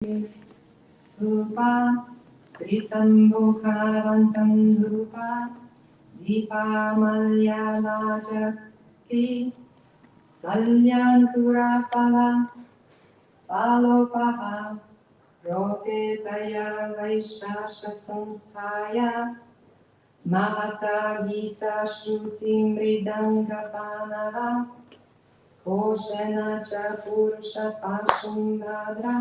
Rupa Sritam Bhukhavantam Rupa Deepa Malyalajaki Salyantura Pala Palopaha Ropetaya Vaishasha Samstaya Mahata Gita Shruti Mridanga Panaha Koshena Cha Purusha Pashumbhadra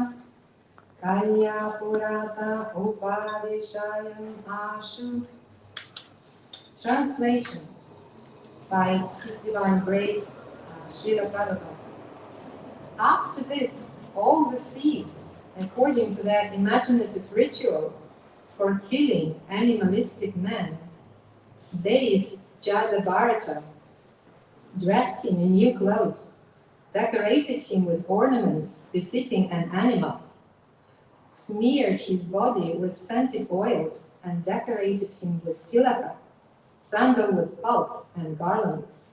Kalya Purata Upadeshayam Ashu. Translation by His Divine Grace, Srila Prabhupada. After this, all the thieves, according to their imaginative ritual for killing animalistic men, dazed Jadabharata, dressed him in new clothes, decorated him with ornaments befitting an animal, smeared his body with scented oils, and decorated him with tilaka, sandalwood pulp, and garlands.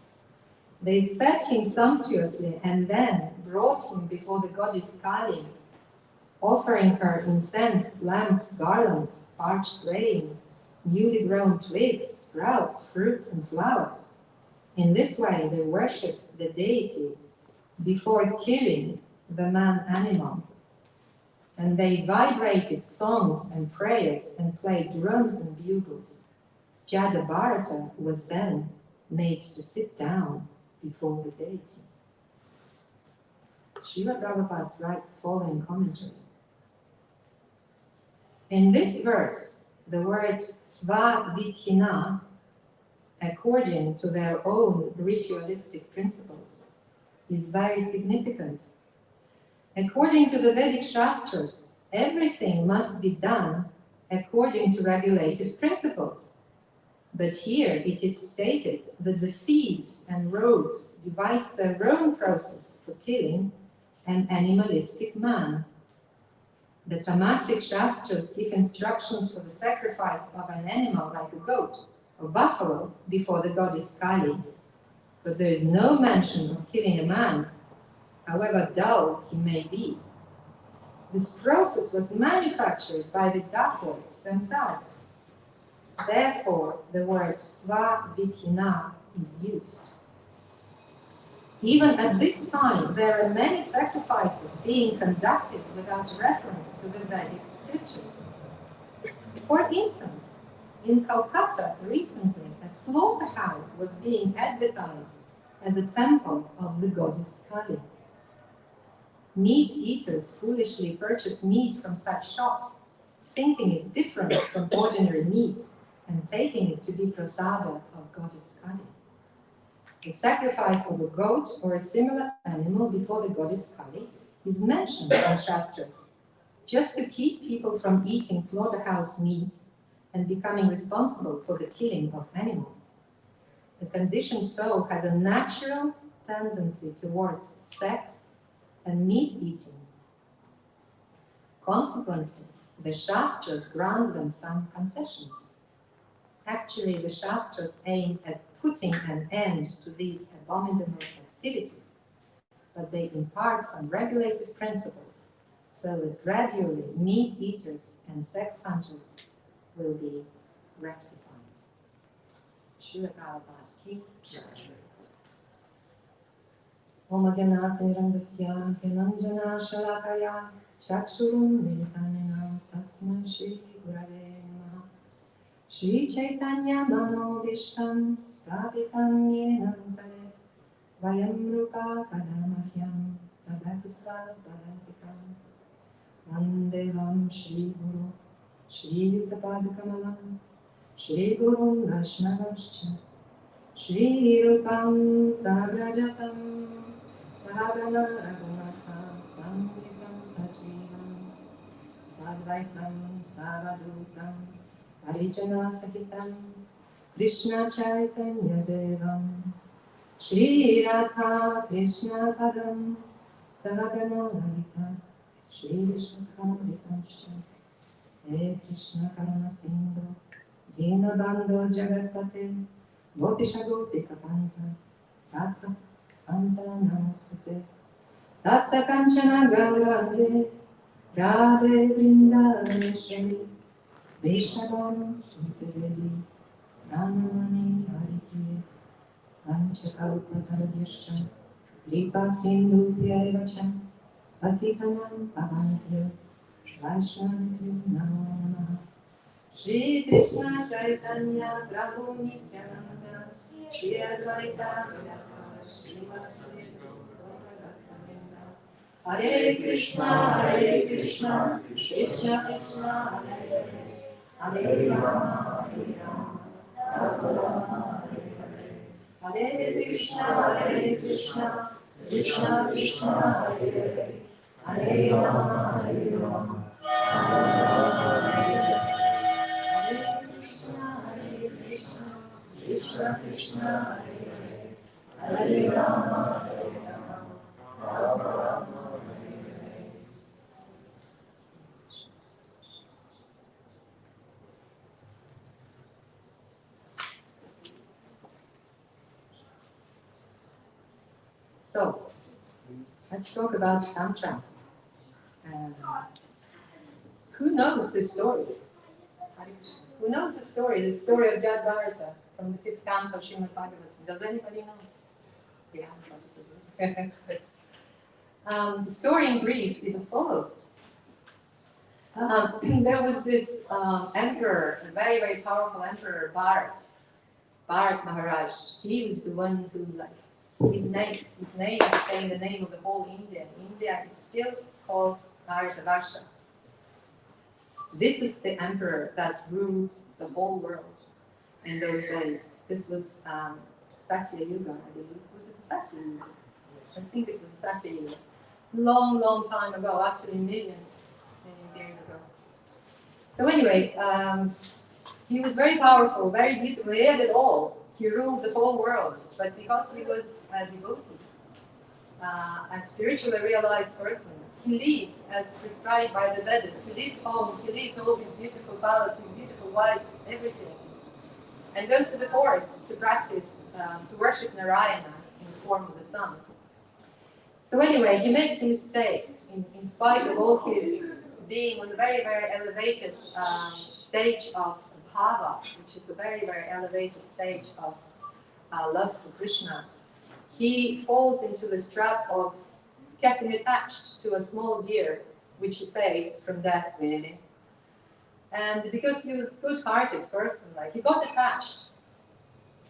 They fed him sumptuously and then brought him before the goddess Kali, offering her incense, lamps, garlands, parched grain, newly grown twigs, sprouts, fruits, and flowers. In this way, they worshipped the deity before killing the man-animal. And they vibrated songs and prayers and played drums and bugles. Jadabharata was then made to sit down before the deity. Srila Prabhupada's following commentary. In this verse, the word sva-vidhina, according to their own ritualistic principles, is very significant. According to the Vedic Shastras, everything must be done according to regulative principles. But here it is stated that the thieves and rogues devised their own process for killing an animalistic man. The Tamasic Shastras give instructions for the sacrifice of an animal like a goat or buffalo before the goddess Kali. But there is no mention of killing a man, however dull he may be. This process was manufactured by the dacoits themselves. Therefore, the word sva-vidhina is used. Even at this time, there are many sacrifices being conducted without reference to the Vedic scriptures. For instance, in Calcutta recently, a slaughterhouse was being advertised as a temple of the goddess Kali. Meat eaters foolishly purchase meat from such shops, thinking it different from ordinary meat and taking it to be prasada of goddess Kali. The sacrifice of a goat or a similar animal before the goddess Kali is mentioned in Shastras, just to keep people from eating slaughterhouse meat and becoming responsible for the killing of animals. The conditioned soul has a natural tendency towards sex and meat eating. Consequently, the Shastras grant them some concessions. Actually, the Shastras aim at putting an end to these abominable activities, but they impart some regulative principles so that gradually meat eaters and sex hunters will be rectified. Srila Prabhupada ki jai. Om Gyanatimirandasya Gyananjana Shalakaya Chakshurum Militanena Tasmai Shri Gurave Namaha. Shri Chaitanya Manobishtam Stapitam Yena Bhutale Svayam Rupa Kadamahyam Tadati Svadantikam Vandevam Shri Guru Shri Yuddhapadakamalam Shri Guru Vaishnavascha Shri Rupam Sagrajatam Sahagana Raghunatham Tam Vikam Sajivam Sadvaitam Savadutam Harijana Sahitam Krishna Chaitanya Devam Shri Radha Krishna Padam Sahagana Lalita Shri Vishnu Kamritamscha He Krishna Karuna Sindhu Dinabandho Jagatpate Gopisha Gopika Panta Radha Panta Namastate Tatta Kanchana Gaurande Radhe Vrindaveshwari, Vrishabham Sundarevi, Pranamani Harike, Vanchakalpatarvyashta, Kripa Sindhubhya Evacha, Patitanam Pavanabhyo, Vaishnavibhyo Namo Namaha. Shri Krishna Chaitanya Prabhu Nityananda, Shri Advaita Gadadhara, Shri Vasudeva Gaura Bhakta Hare Krishna, Krishna Krishna, Hare Hare, Hare Rama, Hare Rama, Rama Rama, Hare Hare, Hare Krishna, Krishna Krishna, Hare Hare, Hare Rama, Hare Rama, Rama Rama, Hare Hare Krishna, Krishna Krishna, Hare Hare, Hare Rama, Rama Rama. So, let's talk about Tantra. Who knows this story? Who knows the story? The story of Jad Bharata from the 5th canto of Srimad Bhagavatam. Does anybody know? Yeah, the story in brief is as follows. There was this emperor, a very, very powerful emperor, Bharat Maharaj. He was the one who, his name became the name of the whole India. India is still called Bharatavarsha. This is the emperor that ruled the whole world in those days. This was Satya Yuga, I believe. Was it Satya Yuga? I think it was Satya Yuga. Long, long time ago, actually millions years ago. So anyway, he was very powerful, very beautiful. He had it all. He ruled the whole world. But because he was a devotee, a spiritually realized person, he lives as prescribed by the Vedas. He leaves home, he leaves all his beautiful palaces, beautiful wives, everything, and goes to the forest to practice, to worship Narayana in the form of the sun. So anyway, he makes a mistake in spite of all his being on the very, very elevated stage of bhava, which is a very, very elevated stage of love for Krishna. He falls into this trap of getting attached to a small deer, which he saved from death, really. And because he was a good-hearted person, he got attached.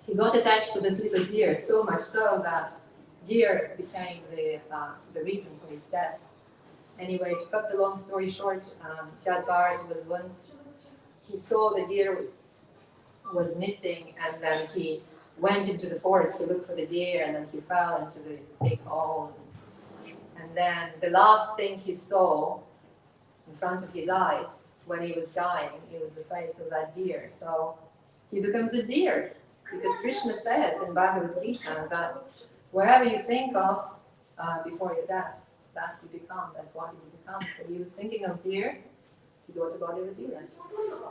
He got attached to this little deer, so much so that deer became the reason for his death. Anyway, to cut the long story short, Jad Bharat was once, he saw the deer was missing, and then he went into the forest to look for the deer, and then he fell into the big hole. And then the last thing he saw in front of his eyes when he was dying, it was the face of that deer. So he becomes a deer, because Krishna says in Bhagavad Gita that wherever you think of before your death, that you become, that body you become. So he was thinking of deer, so he got the body of a deer.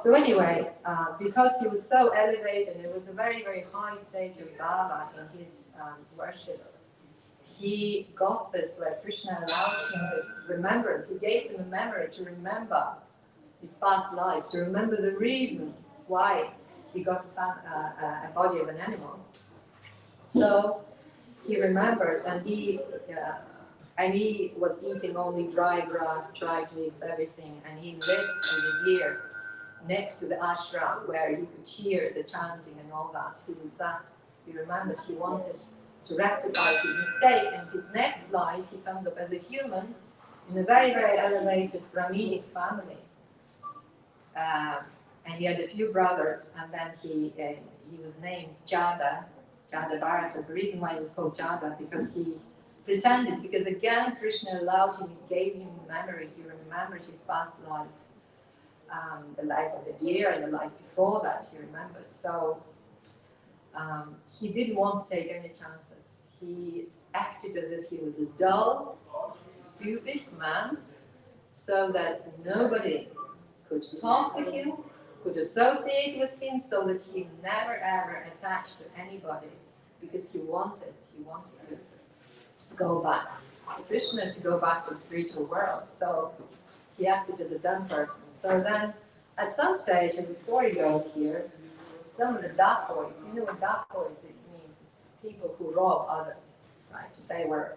So anyway, because he was so elevated, it was a very, very high stage of bhava in his worship. He got this, Krishna allowed him this remembrance. He gave him a memory to remember his past life, to remember the reason why he got a body of an animal. So he remembered, and he was eating only dry grass, dry twigs, everything, and he lived as a deer next to the ashram where he could hear the chanting and all that. He was that, he remembered, he wanted to rectify his mistake, and his next life he comes up as a human in a very, very elevated Brahminic family. And he had a few brothers, and then he was named Jada Bharata. The reason why he was called Jada, because he pretended, because again Krishna allowed him, he gave him memory, he remembered his past life, the life of the deer and the life before that he remembered. So he didn't want to take any chances. He acted as if he was a dull, stupid man, so that nobody could talk to him, could associate with him, so that he never ever attached to anybody, because he wanted to go back to Krishna, to go back to the spiritual world. So he acted as a dumb person. So then, at some stage, as the story goes here, some of the dacoits, you know what dacoits it means? It's people who rob others, right? They were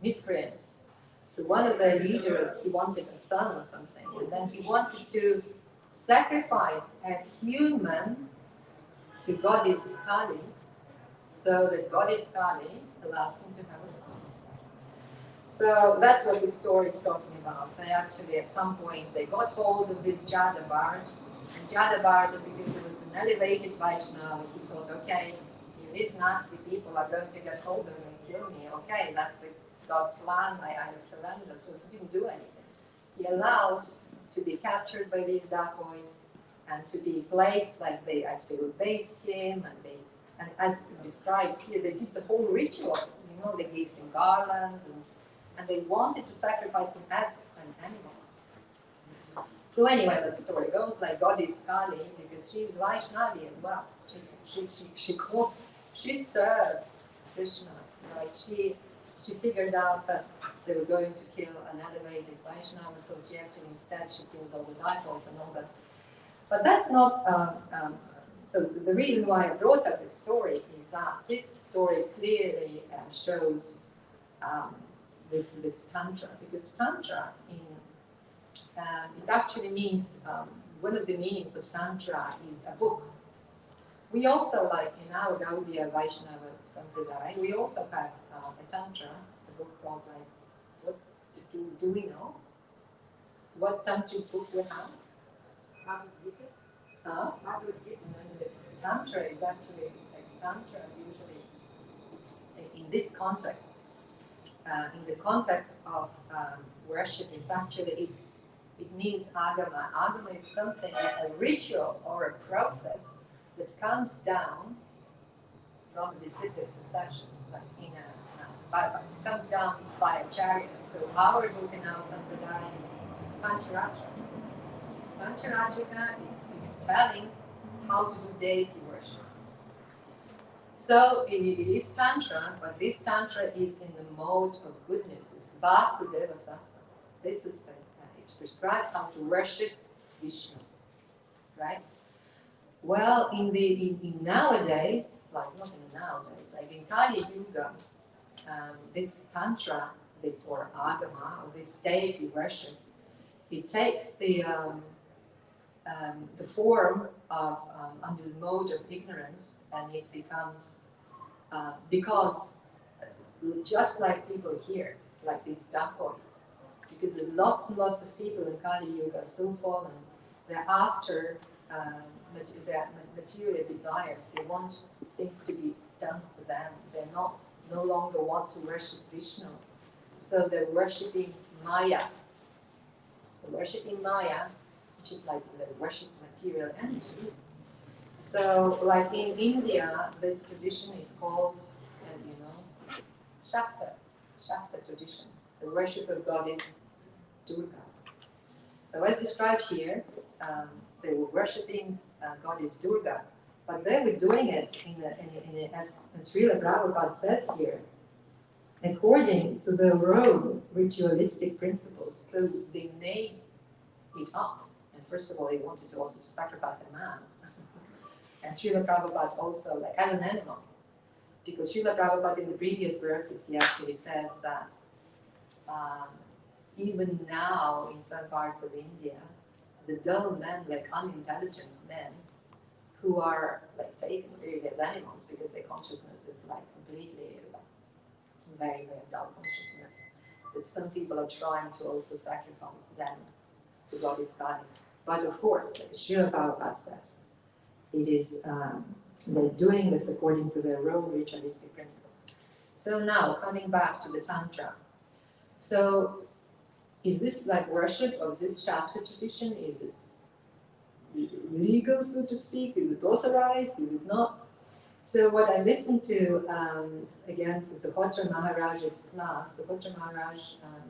miscreants. So one of the leaders, he wanted a son or something, and then he wanted to sacrifice a human to goddess Kali, so that goddess Kali allows him to have a son. So that's what the story is talking about. They actually, at some point, they got hold of this Jadabard, and Jadabard, because it was an elevated Vaishnava, he thought, okay, if these nasty people are going to get hold of me and kill me, okay, that's God's plan, I surrender. So he didn't do anything. He allowed to be captured by these dacoits and to be placed, like they actually bathed him, and as it describes here, they did the whole ritual. You know, they gave him garlands, and they wanted to sacrifice him as an animal. So anyway, the story goes like goddess Kali, because she's Vaishnavi as well. She serves Krishna, right? She figured out that they were going to kill an elevated Vaishnava, so she actually instead she killed all the dacoits and all that. But that's not. So the reason why I brought up this story is that this story clearly shows this tantra, because tantra it actually means one of the meanings of tantra is a book. We also, like in our Gaudiya Vaishnava Sampradaya, we also have a tantra, a book called like, what do we know? What tantric book we have? Tantra is actually, like, tantra usually in this context, in the context of worship, it means agama. Agama is something, a ritual or a process that comes down from a disciplic succession, like in it comes down by acharya. So our book in our Sampradaya is Pancharatra. Pancharatra is telling how to do deity worship. So it is Tantra, but this Tantra is in the mode of goodness. It's Vasudeva Sattva. This is it prescribes how to worship Vishnu, right? Well, in nowadays, like not in nowadays, like in Kali Yuga, this Tantra, or Agama, or this deity worship, it takes the form of under the mode of ignorance, and it becomes because just like people here, like these dacoits, because there's lots and lots of people in Kali Yuga so fallen, they're after their material desires. They want things to be done for them. They're no longer want to worship Vishnu, so they're worshipping Maya. They're worshipping Maya, which is like the worship material energy. So, like in India, this tradition is called, as you know, Shakta tradition, the worship of goddess Durga. So, as described here, they were worshipping goddess Durga, but they were doing it as Srila Prabhupada says here, according to their own ritualistic principles. So they made it up. And first of all, they wanted to also sacrifice a man. And Srila Prabhupada also, like, as an animal. Because Srila Prabhupada in the previous verses, he actually says that even now in some parts of India, the dull men, like unintelligent men, who are like taken really as animals because their consciousness is like completely very, very dull consciousness, that some people are trying to also sacrifice them to goddess Kali. But of course, like Srila Prabhupada says, it is they're doing this according to their own ritualistic principles. So now, coming back to the Tantra. So, is this like worship of this Shakta tradition? Is it legal, so to speak? Is it authorized? Is it not? So what I listened to, again, to Suhotra Maharaj's class. Suhotra Maharaj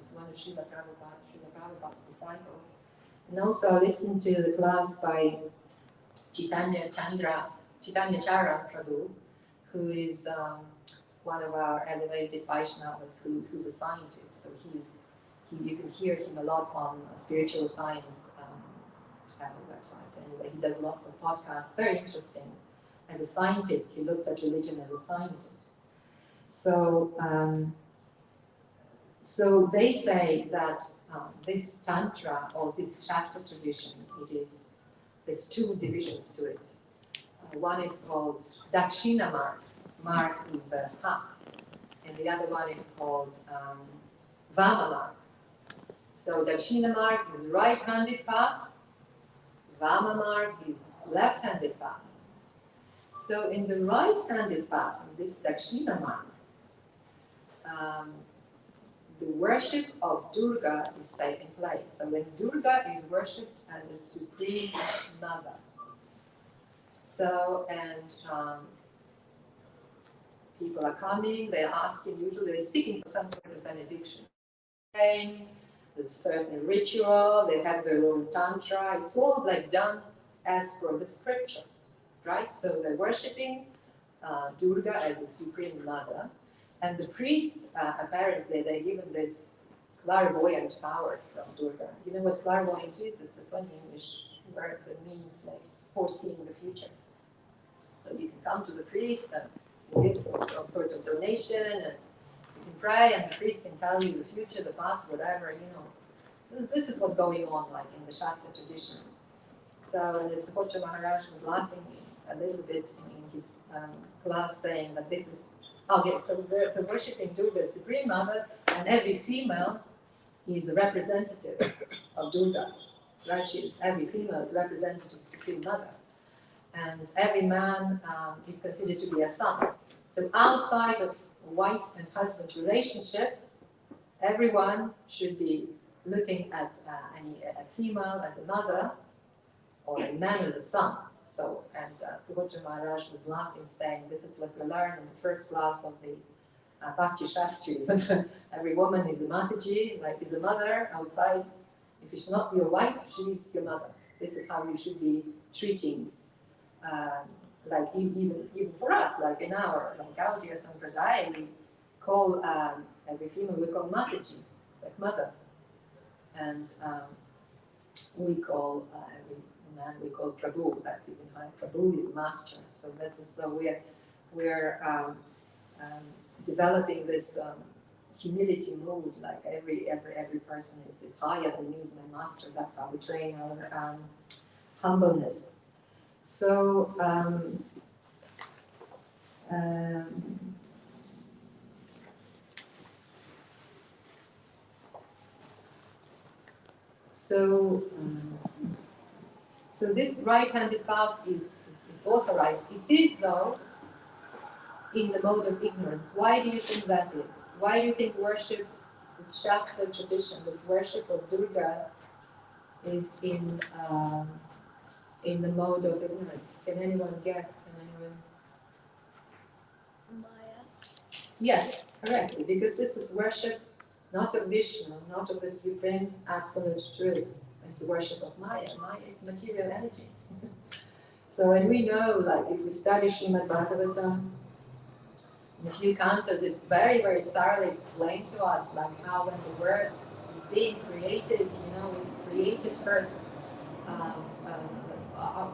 is one of Srila Prabhupada's disciples. And also I listened to the class by Chaitanya Chara Prabhu, who is one of our elevated Vaishnavas, who's a scientist. So he's You can hear him a lot on Spiritual Science website. Anyway, he does lots of podcasts, very interesting. As a scientist, he looks at religion as a scientist. So, so they say that this Tantra or this Shakta tradition, there's two divisions to it. One is called Dakshina Marg. Marg is a path. And the other one is called Vama Marg. So Dakshina Marg is right-handed path. Vama Marg is left-handed path. So in the right-handed path, in this Dakshina Marg, the worship of Durga is taking place. So when Durga is worshipped as the Supreme Mother. So, and people are coming, they're asking, usually they're seeking for some sort of benediction. There's a certain ritual, they have their own tantra, it's all like done as per the scripture, right? So they're worshipping Durga as the Supreme Mother, and the priests, apparently, they're given this clairvoyant powers from Durga. You know what clairvoyant is? It's a funny English word, so it means like foreseeing the future. So you can come to the priest and give some sort of donation, and you can pray, and the priest can tell you the future, the past, whatever, you know. This is what's going on, like in the Shakta tradition. So the Supocha Maharaj was laughing a little bit in his class, saying that this is, okay, so they're worshipping Durga, the Supreme Mother, and every female is a representative of Durga, right? Every female is representative of the Supreme Mother. And every man is considered to be a son. So outside of wife and husband relationship, everyone should be looking at a female as a mother or a man as a son. So, and Subodhra Maharaj was laughing, saying, this is what we learn in the first class of the Bhakti Shastris. Every woman is a Mataji, like is a mother outside. If she's not your wife, she's your mother. This is how you should be treating, like even for us, like in our Gaudiya Sampradaya, we call every female, we call Mataji, like mother. And we call every man, we call Prabhu, that's even higher. Prabhu is master. So that's as though we're developing this humility mood, like every person is higher than me, is my master. That's how we train our humbleness. So so this right-handed path is authorized. It is, though, in the mode of ignorance. Why do you think that is? Why do you think worship, this Shakta tradition, this worship of Durga, is in the mode of ignorance? Can anyone guess? Can anyone? Maya. Yes, correctly, because this is worship not of Vishnu, not of the supreme absolute truth. It's worship of Maya. Maya is material energy. So, and we know, like, if we study Srimad Bhagavatam, in a few cantos, it's very, very thoroughly explained to us, like how when the word is being created, it's created first, our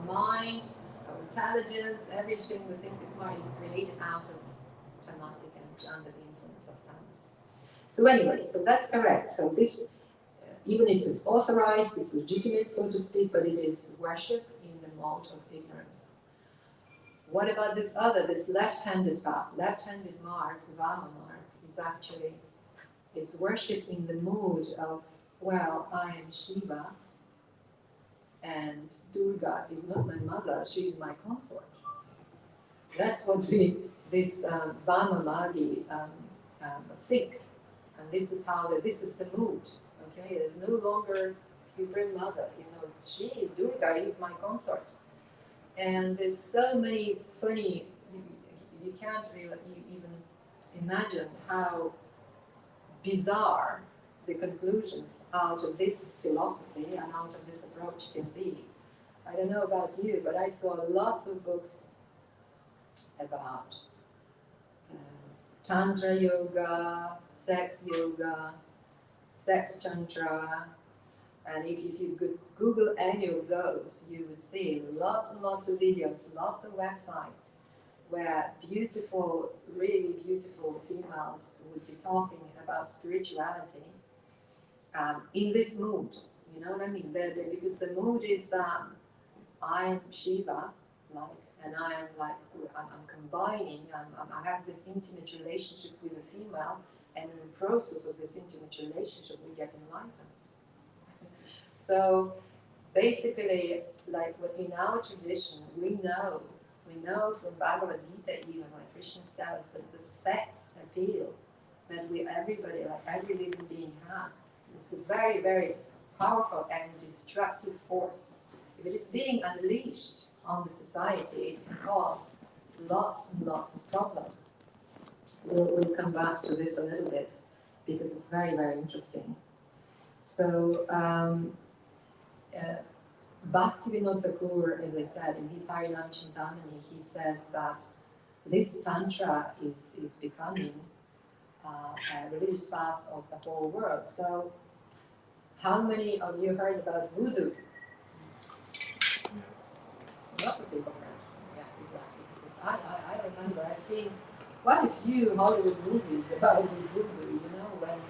mind, our intelligence, everything we think is smart, is created out of tamasic energy under the influence of tamas. So anyway, so that's correct. So this, even if it's authorized, it's legitimate, so to speak, but it is worship in the mode of ignorance. What about this left-handed path? Left-handed mark, Vama mark, is actually, it's worship in the mood of, well, I am Shiva, and Durga is not my mother, she is my consort. That's what this Vama Margi think. And this is this is the mood, okay? There's no longer Supreme Mother, Durga is my consort. And there's so many funny, you can't really even imagine how bizarre the conclusions out of this philosophy and out of this approach can be. I don't know about you, but I saw lots of books about Tantra yoga, sex yoga, sex tantra, and if you could Google any of those, you would see lots and lots of videos, lots of websites where beautiful, really beautiful females would be talking about spirituality in this mood. You know what I mean? Because the mood is I'm Shiva, like, and I'm combining. I have this intimate relationship with a female, and in the process of this intimate relationship, we get enlightened. So basically, like what in our tradition, we know from Bhagavad Gita even, like Krishna tells us, that the sex appeal that everybody, like every living being has, it's a very, very powerful and destructive force. If it is being unleashed on the society, it can cause lots and lots of problems. We'll come back to this a little bit because it's very, very interesting. So, Bhaktivinoda Thakur, as I said, in his Harinam Chintamani, he says that this Tantra is becoming a religious path of the whole world. So, how many of you heard about voodoo? Lots of people heard. Yeah, exactly. Because I remember I've seen quite a few Hollywood movies about this voodoo, you know, when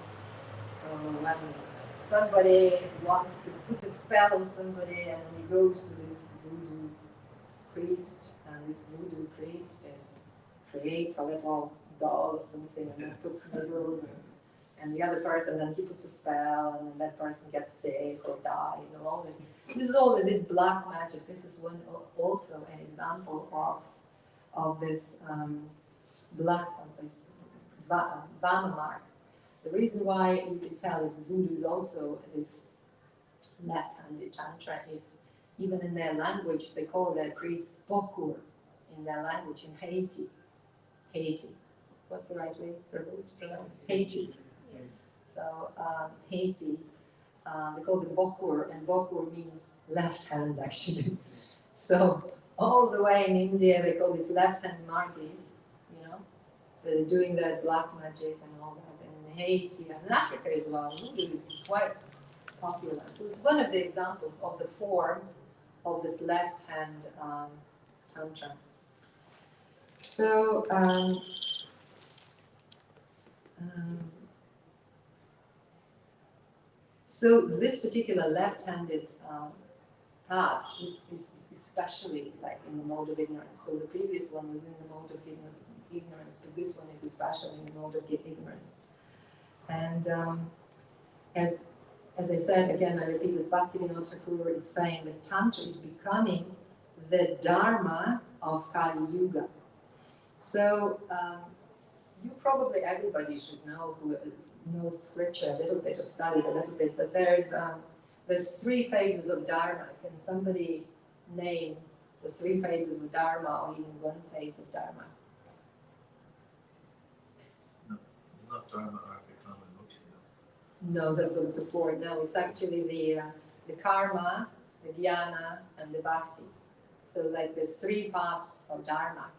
somebody wants to put a spell on somebody and then he goes to this voodoo priest, and this voodoo priest creates a little doll or something and then puts needles and the other person, then he puts a spell and then that person gets sick or dies. Or all this is all this black magic. This is one also an example of this Vama mark. The reason why you can tell that voodoo is also this left-handed tantra is even in their language, they call their priest Bokur in their language in Haiti. Haiti. What's the right way to pronounce Haiti? So Haiti, they call them Bokur, and Bokur means left hand actually. So all the way in India, they call this left hand marquis, you know, they're doing that black magic and all that. And in Haiti and in Africa as well, voodoo is quite popular. So it's one of the examples of the form of this left hand tantra. So, so this particular left-handed path is especially like in the mode of ignorance. So the previous one was in the mode of ignorance, but this one is especially in the mode of ignorance. And as I said, again, I repeat this, Bhaktivinoda Thakur is saying that Tantra is becoming the Dharma of Kali Yuga. So you probably, everybody should know who knows scripture a little bit or studied a little bit, but there's 3 phases of Dharma. Can somebody name the 3 phases of Dharma or even 1 phase of Dharma? No, not Dharma, Artha, Kama, Moksha. No, those are the 4. No, it's actually the karma, the jnana, and the bhakti. So like the 3 paths of Dharma.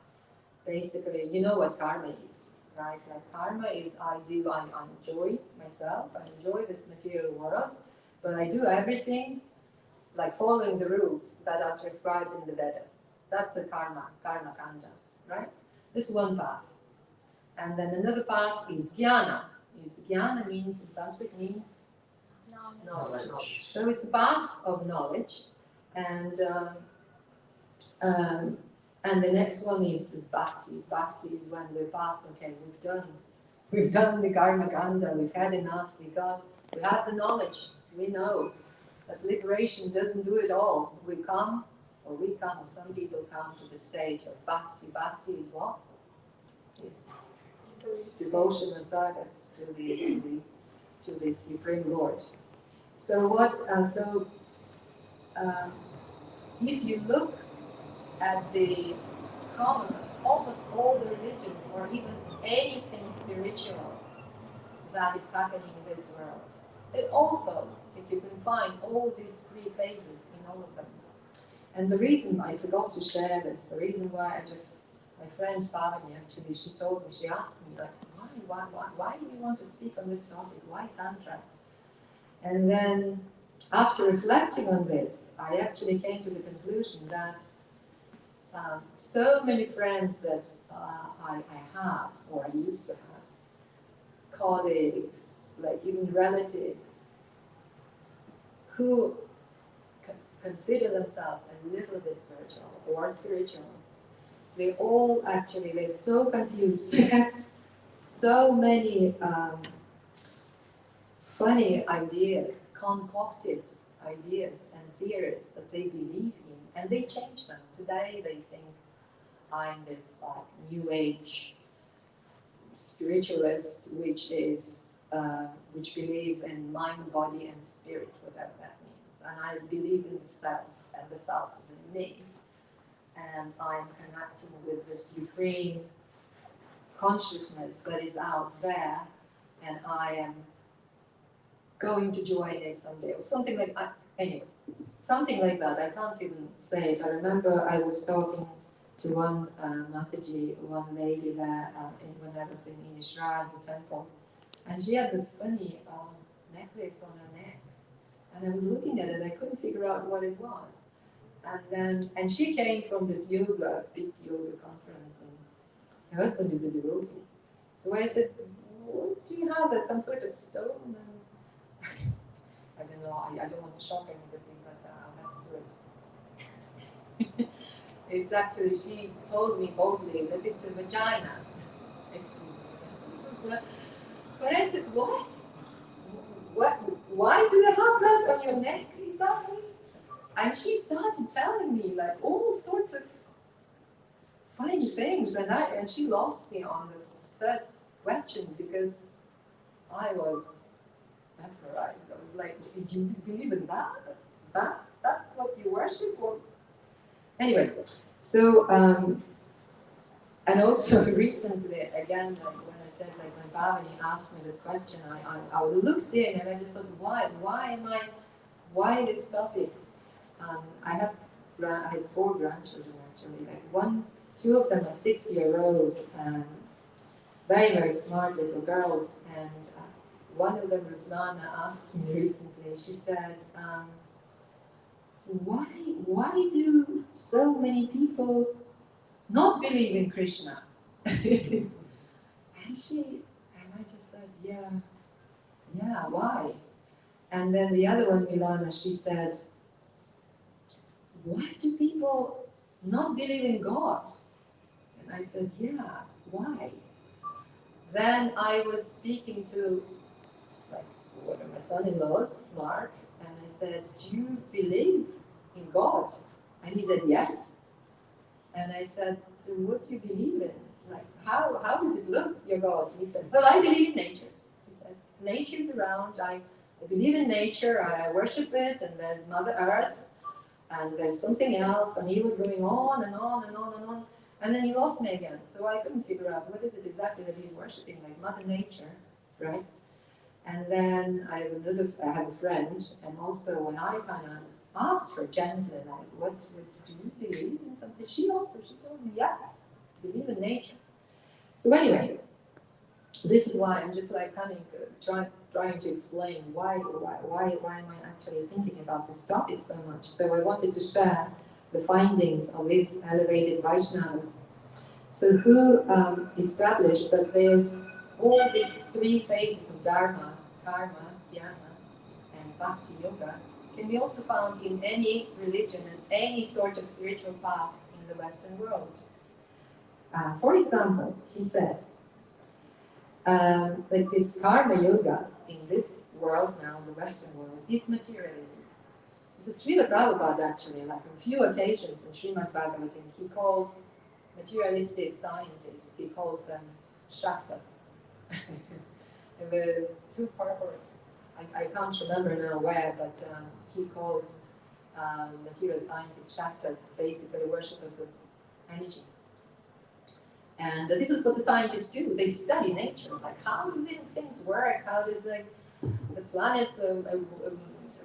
Basically, you know what karma is, right? Like karma is I enjoy myself, I enjoy this material world, but I do everything like following the rules that are prescribed in the Vedas. That's a karma kanda, right? This is one path. And then another path is jnana. Jnana means, in Sanskrit means? Knowledge. So it's a path of knowledge. And the next one is bhakti. Bhakti is when we're past, okay, we've done the karma kanda, we've had enough, we have the knowledge, we know that liberation doesn't do it all. We come, or some people come to the stage of bhakti. Bhakti is what? Is devotion and service to the Supreme Lord. So if you look at the common, almost all the religions, or even anything spiritual that is happening in this world, it also, if you can find all these 3 phases in all of them. And the reason, I forgot to share this, the reason why my friend Pavani actually, she asked me, like, why do you want to speak on this topic? Why Tantra? And then, after reflecting on this, I actually came to the conclusion that so many friends that I have, or I used to have, colleagues, like even relatives, who consider themselves a little bit spiritual or spiritual, they all actually, they're so confused. So many funny ideas, concocted ideas and theories that they believe in, and they change them. Today they think I'm this new age spiritualist, which believe in mind, body, and spirit, whatever that means. And I believe in the self, and the self is in me. And I'm connecting with the supreme consciousness that is out there, and I am going to join it someday, or something like that. Anyway, something like that. I can't even say it. I remember I was talking to one Mataji, one lady there when I was in Israel, the temple, and she had this funny necklace on her neck, and I was looking at it. I couldn't figure out what it was, and she came from this big yoga conference, and her husband is a devotee. So I said, "What do you have? Some sort of stone?" And I don't know. I don't want to shock anybody, but I'll have to do it. It's actually, she told me boldly that it's a vagina. Excuse me. But I said, what? What? Why do you have that on your neck exactly? And she started telling me like all sorts of funny things, and she lost me on this third question because I was mesmerized. I was like, did you believe in that? That's what you worship? Or anyway, so and also recently, again, like when I said, like when Bhavani asked me this question, I looked in and I just thought, why this topic? I had 4 grandchildren actually. Like two of them are 6-year-old, very very smart little girls, and one of them, Ruslana, asked me recently. She said, why do so many people not believe in Krishna? and I just said, yeah, why? And then the other one, Milana, she said, why do people not believe in God? And I said, yeah, why? Then I was speaking to like one of my son-in-laws, Mark, and I said, do you believe in God? And he said, yes. And I said, so what do you believe in? Like, how does it look, your God? And he said, well, I believe in nature. He said, nature's around. I believe in nature. I worship it. And there's Mother Earth. And there's something else. And he was going on and on and on and on. And then he lost me again. So I couldn't figure out what is it exactly that he's worshiping, like Mother Nature, right? And then I have a friend, and also when I kind of asked her gently, like, what do you believe in something? She told me, yeah, believe in nature. So anyway, this is why I'm just like trying to explain why am I actually thinking about this topic so much. So I wanted to share the findings of these elevated Vaishnavas. So who established that there's all these 3 phases of Dharma, Karma, Dhyana, and Bhakti Yoga, can be also found in any religion and any sort of spiritual path in the Western world. For example, he said, that this Karma Yoga in this world now, the Western world, is materialism. This is Srila Prabhupada actually, like on a few occasions in Srimad Bhagavatam, he calls materialistic scientists, he calls them Shaktas. The 2 purports, I can't remember now where, but he calls material scientists Shaktas, basically worshippers of energy. And this is what the scientists do. They study nature, like how do things work, how does the planets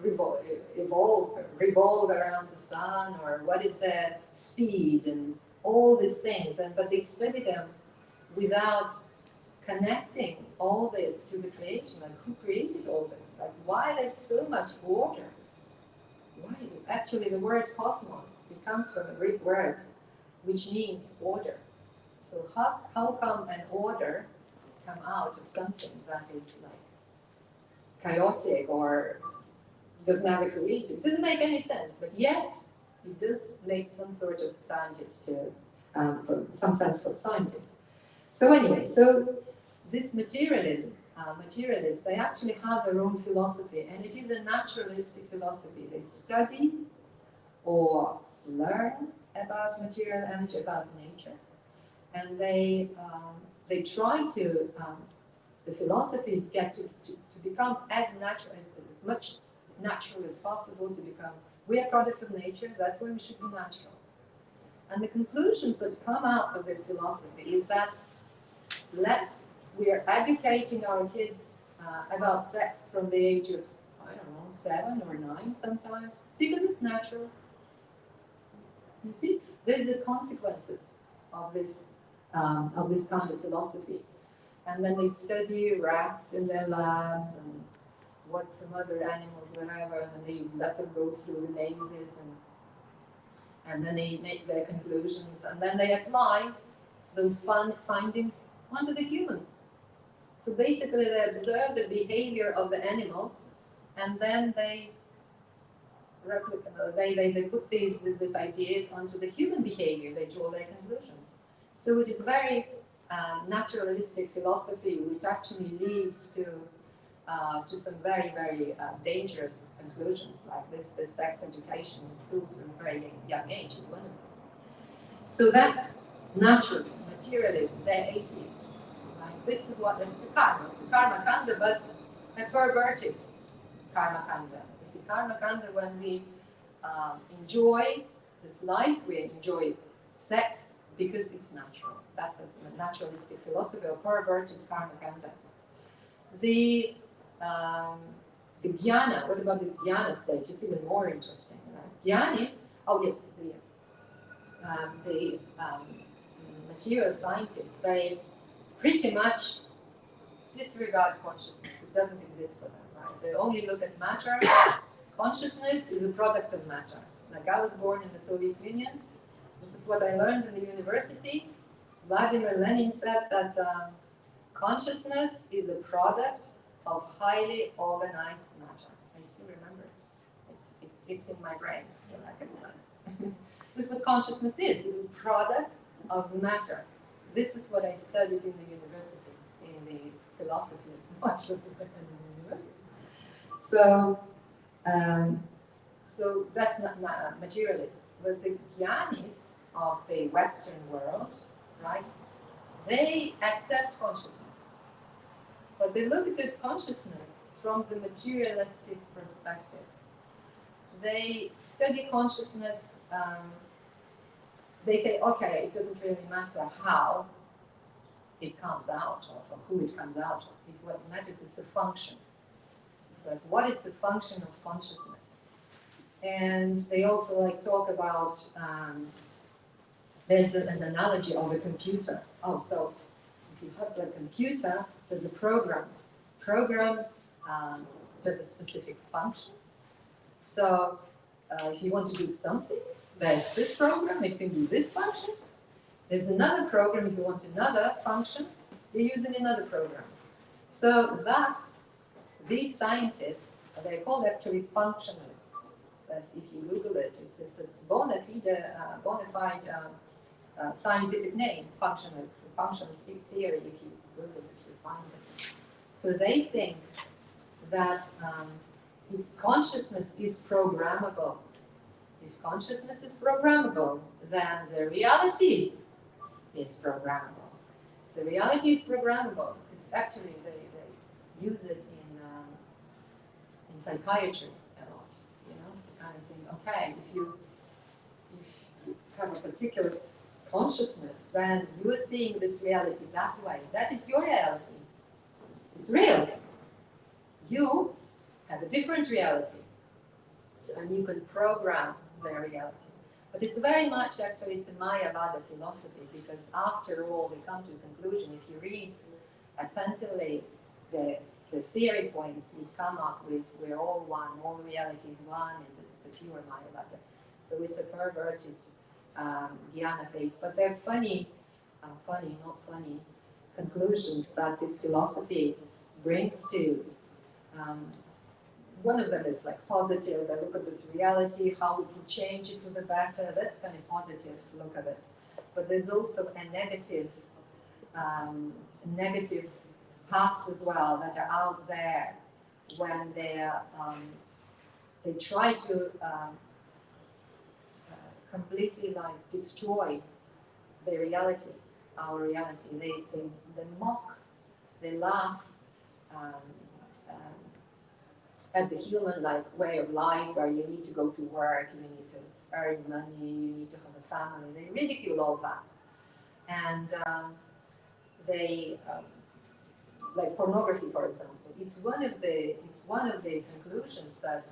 revolve around the sun, or what is the speed, and all these things. But they study them without connecting all this to the creation, like who created all this. Like, why there's so much order? Why? Actually, the word cosmos, it comes from a Greek word, which means order. So how come an order come out of something that is like chaotic or doesn't have a creator? It doesn't make any sense, but yet it does make some sort of scientist to, some sense for scientists. So anyway, so this materialism, materialists, they actually have their own philosophy, and it is a naturalistic philosophy. They study or learn about material energy, about nature, and they try to, the philosophies get to become as natural, as much natural as possible, to become, we are a product of nature, that's why we should be natural. And the conclusions that come out of this philosophy is that we are educating our kids about sex from the age of, I don't know, 7 or 9 sometimes, because it's natural. You see, there's the consequences of this kind of philosophy. And then they study rats in their labs and what some other animals, whatever, and then they let them go through the mazes, and then they make their conclusions, and then they apply those findings onto the humans. So basically, they observe the behavior of the animals, and then they put these ideas onto the human behavior. They draw their conclusions. So it is very naturalistic philosophy, which actually leads to some very, very dangerous conclusions, like this sex education in schools from a very young age is one of them. So that's naturalism, materialism, they're atheists. Right? This is what it's a karma. It's a karma kanda, but a perverted karma kanda. It's a karma kanda when we enjoy this life, we enjoy sex because it's natural. That's a naturalistic philosophy, or perverted karma kanda. The jnana, what about this jnana stage? It's even more interesting. Right? Jnanis, oh yes, the material scientists, they pretty much disregard consciousness. It doesn't exist for them, right? They only look at matter. Consciousness is a product of matter. Like, I was born in the Soviet Union. This is what I learned in the university. Vladimir Lenin said that consciousness is a product of highly organized matter. I still remember it. It's in my brain, so I can say. This is what consciousness is. It's a product of matter. This is what I studied in the university, in the philosophy much of the university. So that's not materialist. But the jnanis of the Western world, right, they accept consciousness. But they look at consciousness from the materialistic perspective. They study consciousness, they say, okay, it doesn't really matter how it comes out of, or who it comes out of. What matters is the function. It's like, what is the function of consciousness? And they also like talk about, there's an analogy of a computer. Oh, so if you have a computer, there's a program. Program does a specific function. So if you want to do something, there's this program, it can do this function. There's another program, if you want another function, you're using another program. So thus, these scientists, they called actually functionalists. That's, if you Google it, it's bona fide scientific name, functionalist, the functionalist theory, if you Google it, you'll find it. So they think that if consciousness is programmable, then the reality is programmable. The reality is programmable. It's actually, they use it in psychiatry a lot, you know? And I think, okay, if you have a particular consciousness, then you are seeing this reality that way. That is your reality. It's real. You have a different reality. So, and you can program their reality. But it's very much, actually, it's a Mayavada philosophy, because after all, they come to a conclusion. If you read attentively the the theory points he'd come up with, we're all one, all reality is one, and it's a pure Mayavada. So it's a perverted Jnana phase. But they're funny, not funny, conclusions that this philosophy brings to. One of them is like positive, they look at this reality, how we can change it to the better. That's kind of positive look at it. But there's also a negative paths as well that are out there when they try to completely like destroy the reality, our reality. They mock, they laugh um, at the human like way of life, where you need to go to work, you need to earn money, you need to have a family. They ridicule all that, and they like pornography, for example. It's one of the conclusions that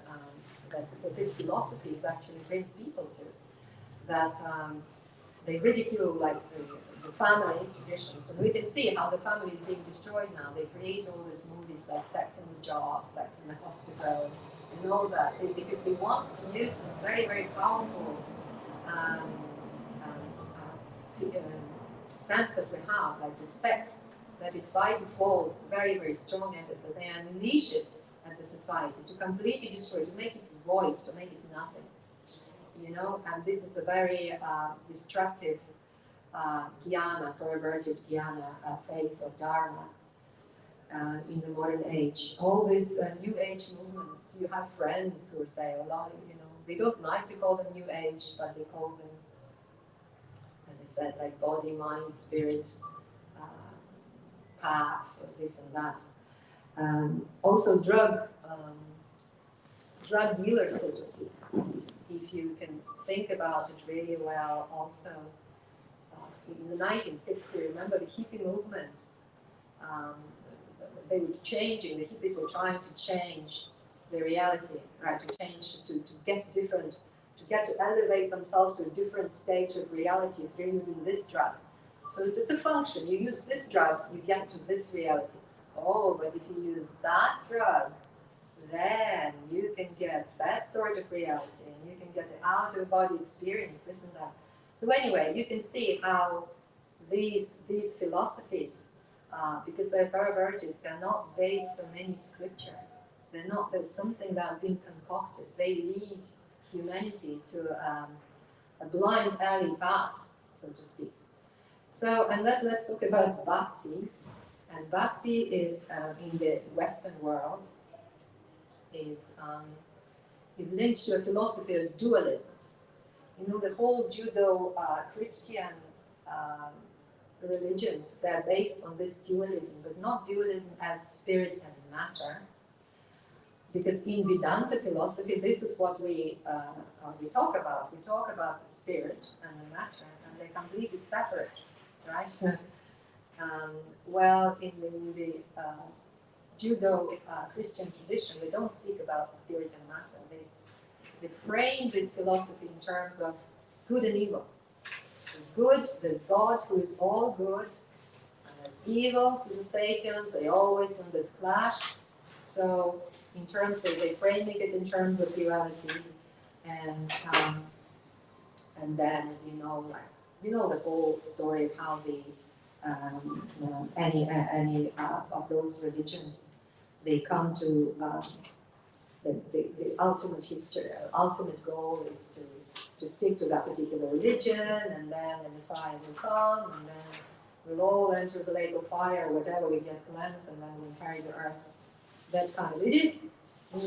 that this philosophy actually brings people to. That they ridicule like the family traditions, and we can see how the family is being destroyed now. They create all these movies like Sex in the Job, Sex in the Hospital, and all that, because they want to use this very, very powerful sense that we have, like the sex that is by default, it's very, very strong at us, and they unleash it at the society to completely destroy it, to make it void, to make it nothing. You know, and this is a very destructive jnana, perverted jnana phase of dharma in the modern age. All this new age movement, you have friends who say, well, you know, they don't like to call them new age, but they call them, as I said, like body, mind, spirit, paths, or this and that. Also drug dealers, so to speak. If you can think about it really well, also in the 1960s, remember the hippie movement, they were changing, the hippies were trying to change the reality, right, to change, to get different, to get to elevate themselves to a different stage of reality through using this drug. So it's a function, you use this drug, you get to this reality. Oh, but if you use that drug, then you can get that sort of reality, and you can get the out-of-body experience, this and that. So anyway, you can see how these philosophies, because they're perverted, they're not based on any scripture. They're not, there's something that has been concocted. They lead humanity to a blind alley path, so to speak. So, and let's talk about bhakti. And bhakti is, in the Western world, is linked to a philosophy of dualism. You know, the whole Judo-Christian religions, they're based on this dualism, but not dualism as spirit and matter. Because in Vedanta philosophy, this is what we talk about. We talk about the spirit and the matter, and they're completely separate, right? Well, in the Judo-Christian tradition, they don't speak about spirit and matter. They frame this philosophy in terms of good and evil. There's good, there's God who is all good, and there's evil, who's the Satans. They always in this clash. So in terms of, they framing it in terms of duality, and then, as you know, like the whole story of how any of those religions, they come to the ultimate history, ultimate goal is to stick to that particular religion, and then the Messiah will come, and then we'll all enter the lake of fire, whatever, we get cleansed, and then we'll carry the earth. That kind of, it is so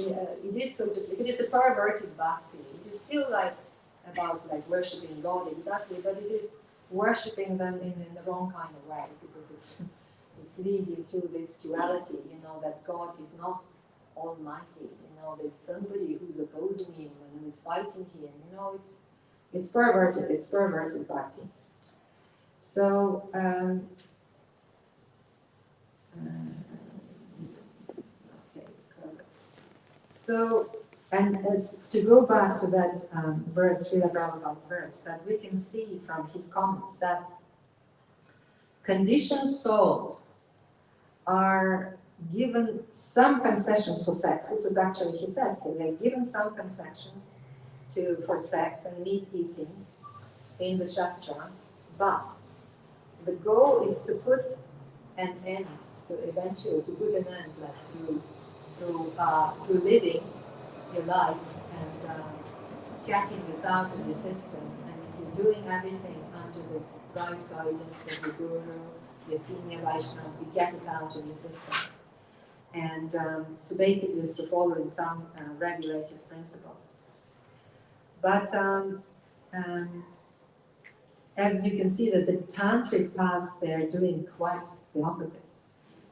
to speak, it is the perverted bhakti. It is still like about like worshipping God exactly, but it is worshipping them in the wrong kind of way, because it's leading to this duality, that God is not almighty, there's somebody who's opposing him and who's fighting him, it's perverted bhakti. So, so, and as to go back to that verse, Srila Prabhupada's verse, that we can see from his comments that conditioned souls are given some concessions for sex. This is actually, he says here, they're given some concessions for sex and meat eating in the Shastra, but the goal is to put an end, so eventually to put an end, like through living your life and getting this out of your system. And if you're doing everything under the right guidance of the Guru, your senior Vaishnava, you get it out of your system. And so basically it's to follow in some regulative principles. But as you can see that the tantric paths, they're doing quite the opposite.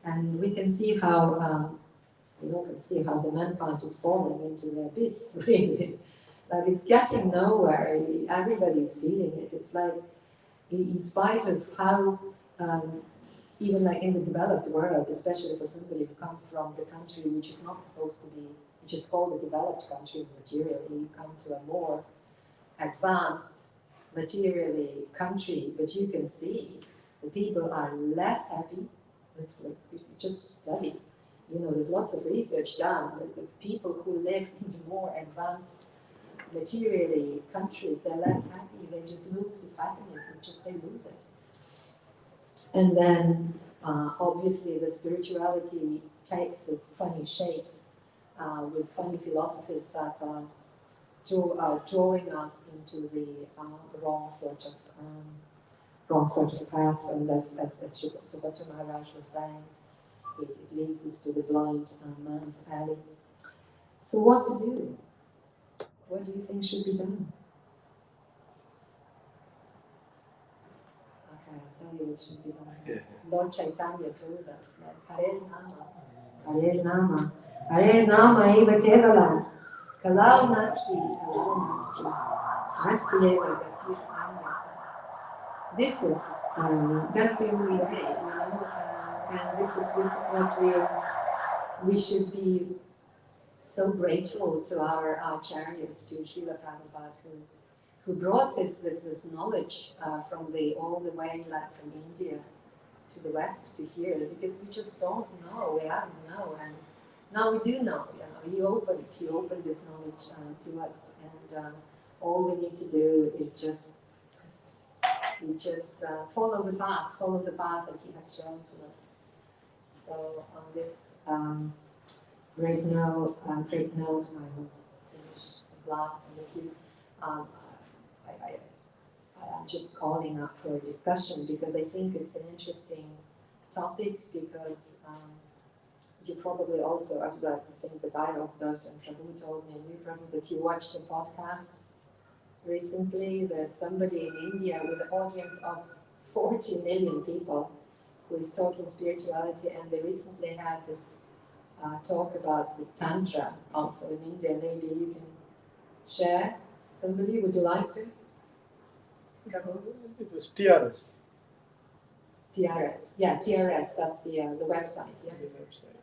And we can see how, we all can see how the mankind is falling into the abyss, really. Like it's getting nowhere, everybody's feeling it. It's like, in spite of how, even like in the developed world, especially for somebody who comes from the country which is not supposed to be, which is called a developed country materially, you come to a more advanced materially country, but you can see the people are less happy. It's like, you just study. You know, there's lots of research done, but the people who live in the more advanced materially countries, they're less happy. They just lose this happiness. It's just they lose it. And then, obviously, the spirituality takes this funny shapes with funny philosophies that are drawing us into the wrong sort of paths. And as Subhatra Maharaj was saying, it leads us to the blind man's alley. So what to do? What do you think should be done? Okay, I'll tell you what should be done. Yeah. Lord Chaitanya told us, Hare Nama, Hare Nama, Hare Nama eva kevalam, kalau nasti, nasti eva gatir amrita. This is, that's the only way, you know, and this is what we should be so grateful to our acharyas, to Srila Prabhupada, who brought this knowledge from all the way like from India to the West to here, because we just don't know, we haven't known, and now we do know. You know, he opened this knowledge to us, and all we need to do is just follow the path that he has shown to us. So on this great note, I will finish the glass and the tea. I'm just calling up for a discussion because I think it's an interesting topic, because you probably also observed the things that I observed, and Prabhu told me, and you, Prabhu, that you watched a podcast recently. There's somebody in India with an audience of 40 million people who is talking spirituality, and they recently had this talk about the Tantra also in India. Maybe you can share. Somebody, would you like to? It was TRS. TRS, yeah, TRS. That's the website. Yeah. The website.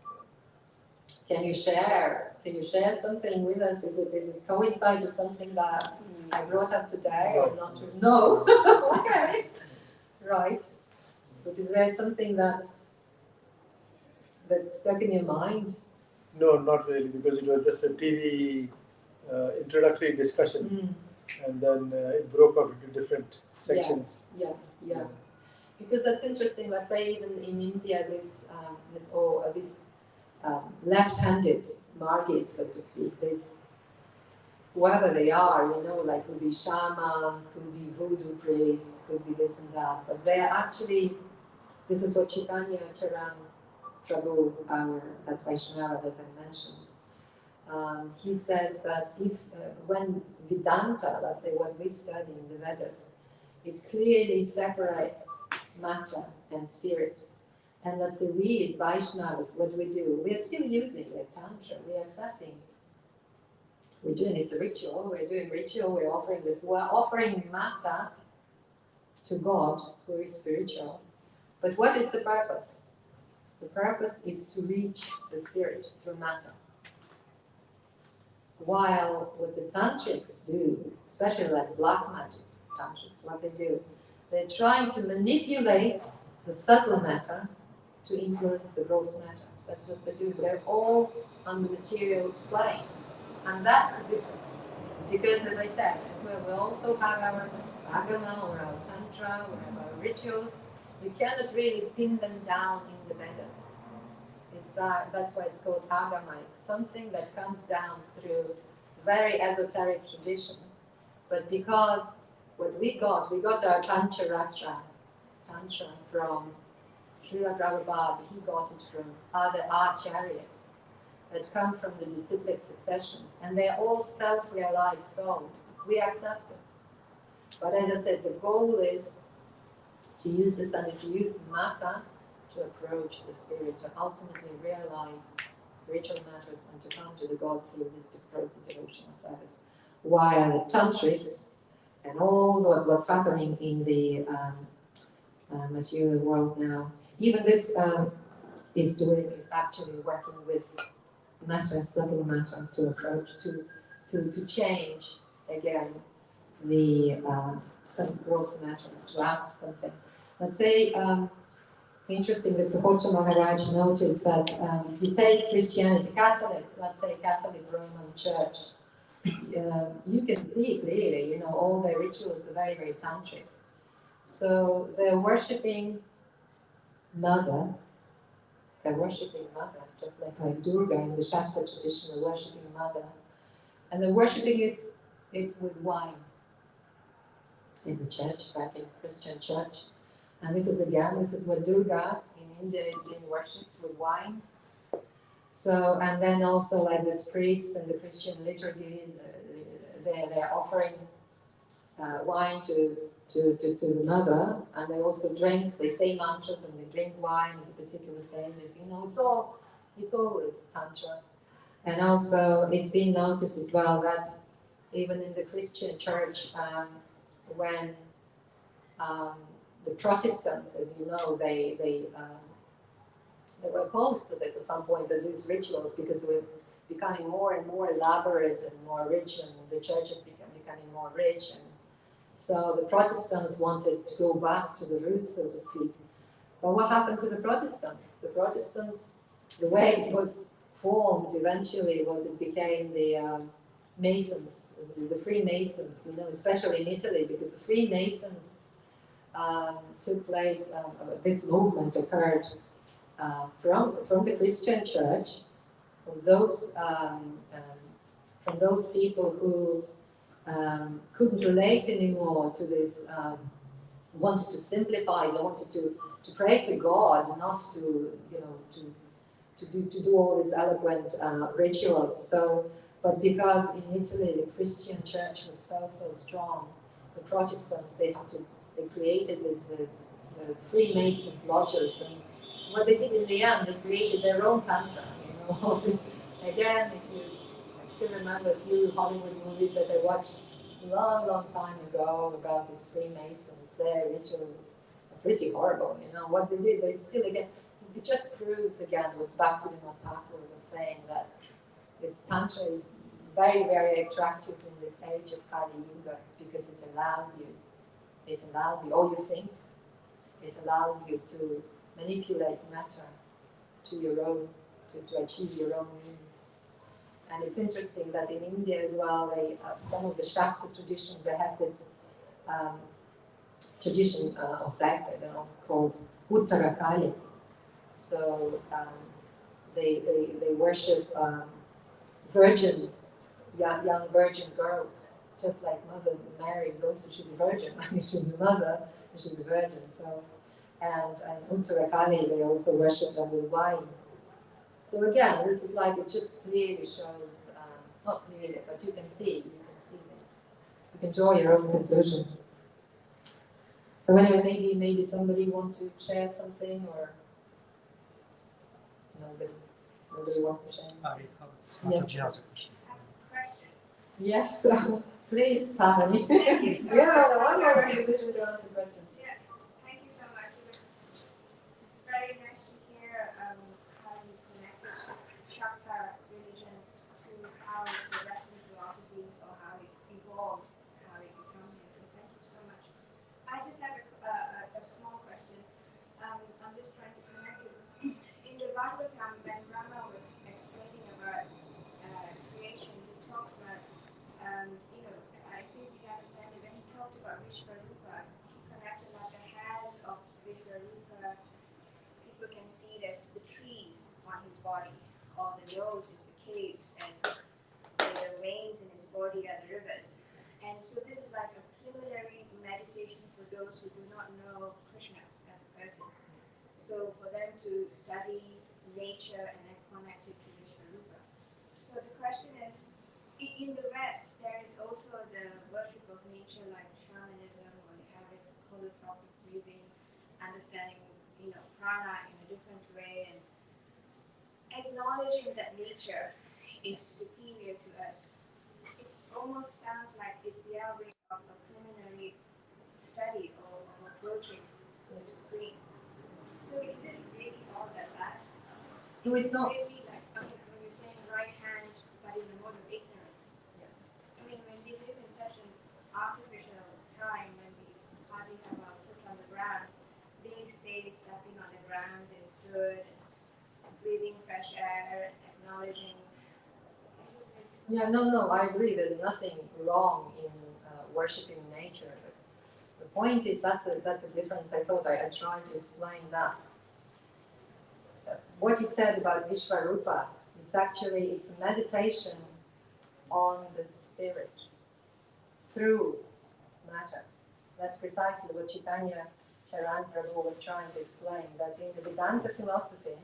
Can you share? Can you share something with us? Is it coincide with something that I brought up today or not? No. Okay. Right. But is there something that stuck in your mind? No, not really, because it was just a TV introductory discussion, and then it broke up into different sections. Yeah. Because that's interesting. Let's say even in India, this left-handed margis, so to speak, this whoever they are, you know, like could be shamans, could be voodoo priests, could be this and that, but they're actually, this is what Chaitanya Charan Prabhu, that Vaishnava that I mentioned, he says that if when Vedanta, let's say what we study in the Vedas, it clearly separates matter and spirit. And let's say we, Vaishnavas, what we do, we are still using the Tantra, we are accessing. We're doing this ritual, we're offering this, we're offering matter to God, who is spiritual. But what is the purpose? The purpose is to reach the spirit through matter. While what the tantrics do, especially like black magic tantrics, what they do, they're trying to manipulate the subtle matter to influence the gross matter. That's what they do. They're all on the material plane. And that's the difference. Because as I said, as well, we also have our agama or our tantra, we have our rituals. We cannot really pin them down in the Vedas. That's why it's called agama. It's something that comes down through very esoteric tradition. But because what we got our tantra from Srila Prabhupada. He got it from other acharyas that come from the disciplic successions, and they're all self-realized souls. We accept it. But as I said, the goal is to use the sun, to use matter to approach the spirit, to ultimately realize spiritual matters and to come to the God through this process of devotional service. While the tantrics and all what's happening in the material world now, even this is actually working with matter, subtle matter, to approach, to change again the some gross matter, to ask something. Let's say, interesting, the Sahotra Maharaj noticed that if you take Christianity, Catholics, let's say Catholic Roman Church, you can see clearly, all their rituals are very, very tantric. So they're worshipping Mother, just like Durga in the Shakta tradition, they're worshipping Mother. And the worshipping is it with wine in the church, back in Christian church. And this is what Durga in India is being worshipped with wine. So, and then also like this priests and the Christian liturgies, they're offering wine to the mother, and they also drink, they say mantras and they drink wine at particular stages. It's tantra. And also it's been noticed as well that even in the Christian church, when the Protestants, as you know, they were opposed to this at some point, as these rituals, because they were becoming more and more elaborate and more rich, and the church is becoming more rich. And so the Protestants wanted to go back to the roots, so to speak. But what happened to the Protestants? The Protestants, the way it was formed eventually was it became the Masons, the Freemasons, especially in Italy, because the Freemasons took place, this movement occurred from the Christian church, from those people who couldn't relate anymore to this, wanted to simplify, they wanted to pray to God, not to do all these eloquent rituals. So, but because in Italy the Christian church was so strong, the Protestants they created this Freemasons lodges, and what they did in the end, they created their own tantra. Again, I still remember a few Hollywood movies that I watched a long time ago about these Freemasons. Their rituals are pretty horrible. What they did, they still again. It just proves again what Bhaktivinoda Thakur was saying, that this tantra is very, very attractive in this age of Kali Yuga, because it allows you, or you think, it allows you to manipulate matter to your own, to achieve your own means. And it's interesting that in India as well, some of the Shakta traditions, they have this tradition or sect, called Uttarakali. So they worship young virgin girls, just like Mother Mary is also, she's a virgin. She's a mother, and she's a virgin. So, and Uttarakali, they also worship them with wine. So again, this is like, it just clearly shows, not clearly, but you can see them. You can draw your own conclusions. So anyway, maybe somebody want to share something, or nobody wants to share. Mataji has a question. Yes, please, Pavani. Thank you so much. Yeah, the one who organization to answer questions. Yeah, thank you so much. It was very nice to hear how you connected Shakta religion to how the Western philosophies, or how it evolved, how it became here. So thank you so much. I just have a small question. I'm just trying to connect it. In the Bhagavatam, when see it as the trees on his body, or the nose is the caves, and the veins in his body are the rivers. And so this is like a preliminary meditation for those who do not know Krishna as a person. So for them to study nature and then connect it to Vishvarupa. So the question is, in the West, there is also the worship of nature like shamanism, or they have it holotherapy breathing, understanding, prana in a different way, and acknowledging that nature is superior to us. It almost sounds like it's their way of a preliminary study or of approaching the supreme. So is it really all that bad? No, it's not. Really like, when you're saying right hand, but in the mode of ignorance. Yes. I mean, when we live in such an artificial time, when we hardly have our foot on the ground, they say stepping on the ground is good, breathing fresh air, acknowledging. Yeah, no, I agree. There's nothing wrong in worshipping nature. But the point is that's a difference. I thought I tried to explain that. What you said about Vishvarupa, it's meditation on the spirit through matter. That's precisely what Chaitanya Charan Prabhu was trying to explain, that in the Vedanta philosophy,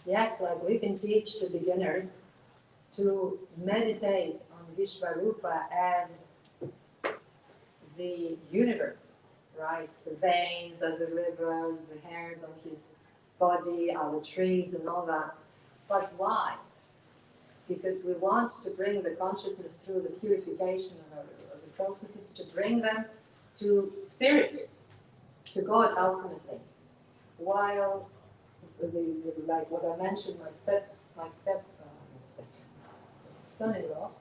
yes, like we can teach to beginners to meditate on Vishvarupa as the universe, right? The veins of the rivers, the hairs on his body, our trees and all that. But why? Because we want to bring the consciousness through the purification of the processes, to bring them to spirit, to God ultimately. While, like what I mentioned, my son-in-law,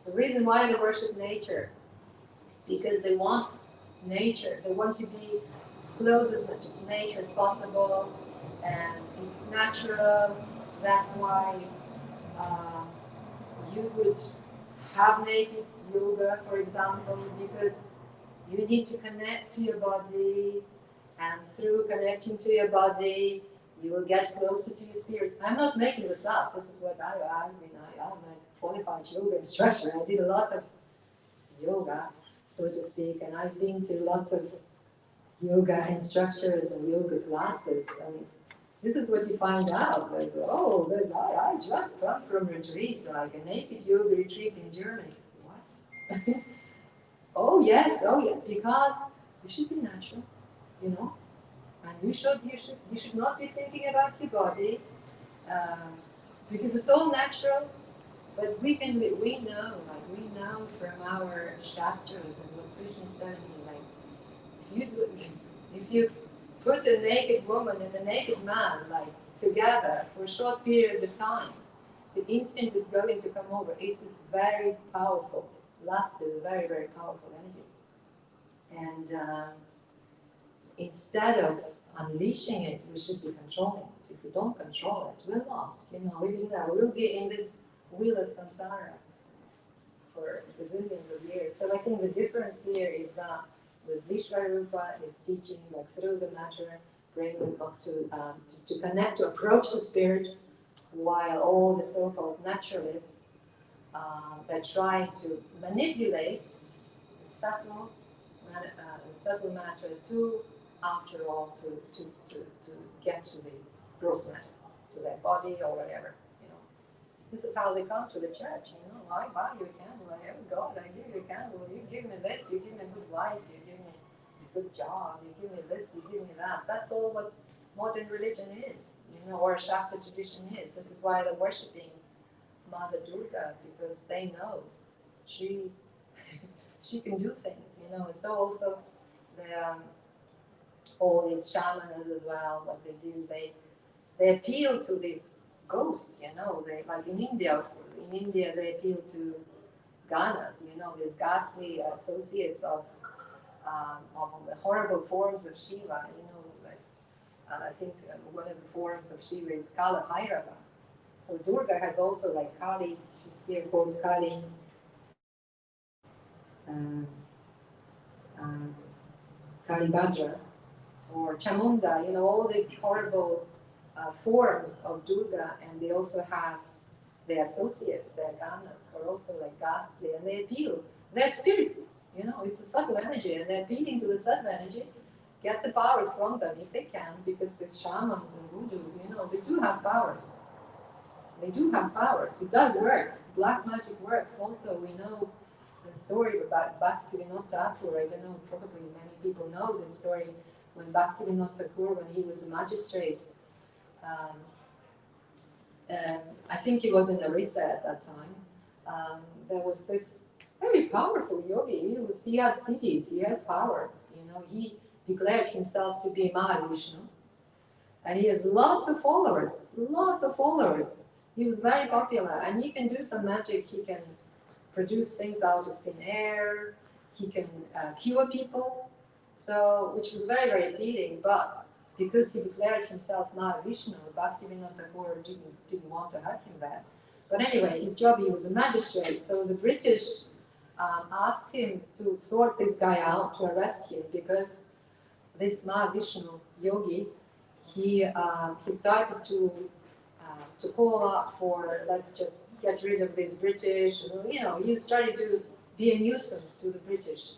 the reason why they worship nature, because they want nature. They want to be as close as much to nature as possible, and it's natural. That's why you would have naked yoga, for example, because you need to connect to your body, and through connecting to your body, you will get closer to your spirit. I'm not making this up. This is what I'm a qualified yoga instructor. I did a lot of yoga, so to speak, and I've been to lots of yoga instructors and yoga classes, and this is what you find out. I just come from retreat, like a naked yoga retreat in Germany. What? Oh yes, because you should be natural, and you should not be thinking about your body, because it's all natural. But we know from our shastras and what Krishna is telling me, if you put a naked woman and a naked man together for a short period of time, the instinct is going to come over. This is very powerful. Lust is a very, very powerful energy. And instead of unleashing it, we should be controlling it. If we don't control it, we're lost. We'll be in this wheel of samsara for gazillions of years. So I think the difference here is that with Vishvarupa is teaching through the matter, bring them up to connect, to approach the spirit, while all the so-called naturalists that try to manipulate the subtle matter to, after all, to get to the gross matter, to their body or whatever. This is how they come to the church. I buy you a candle. I have God. I give you a candle. You give me this. You give me a good life. You give me a good job. You give me this. You give me that. That's all what modern religion is, or Shakta tradition is. This is why they're worshiping Mother Durga, because they know she can do things. And so also all these shamans as well. What they do, they appeal to these ghosts. They like in India. In India, they appeal to ganas. These ghastly associates of the horrible forms of Shiva. I think one of the forms of Shiva is Kala Bhairava. So Durga has also Kali. She's here called Kali. Kali Bhadra or Chamunda. All these horrible forms of Durga, and they also have their associates, their ganas, are also like ghastly, and they appeal. They're spirits, you know, it's a subtle energy, and they're appealing to the subtle energy, get the powers from them if they can, because the shamans and voodoos, you know, they do have powers. They do have powers. It does work. Black magic works. Also, we know the story about Bhaktivinoda Thakur. I don't know, probably many people know this story. When Bhaktivinoda Thakur, when he was a magistrate, um, I think he was in Orissa at that time. There was this very powerful yogi. He had cities. He has powers. You know, he declared himself to be Mahavishnu, and he has lots of followers. Lots of followers. He was very popular, and he can do some magic. He can produce things out of thin air. He can cure people. So, which was very, very appealing. But because he declared himself Mahavishnu, Bhaktivinoda Thakur didn't want to have him there. But anyway, his job, he was a magistrate. So the British asked him to sort this guy out, to arrest him, because this Mahavishnu yogi, he started to call out for, let's just get rid of this British, you know, he started to be a nuisance to the British.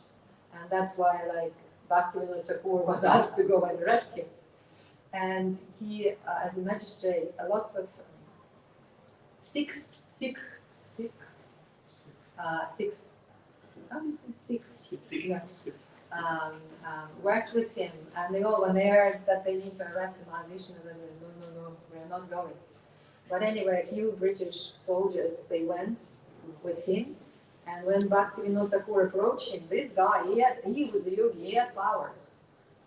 And that's why, like, Bhaktivinoda Thakur was asked to go and arrest him. And he, as a magistrate, a lot of Sikhs, how do you say Sikhs? Yeah. Worked with him, and they all, when they heard that they need to arrest the Mahavishnu, they said, no, we are not going. But anyway, a few British soldiers, they went with him, and when Bhaktivinoda Thakur approached him, this guy, he was a yogi, he had powers.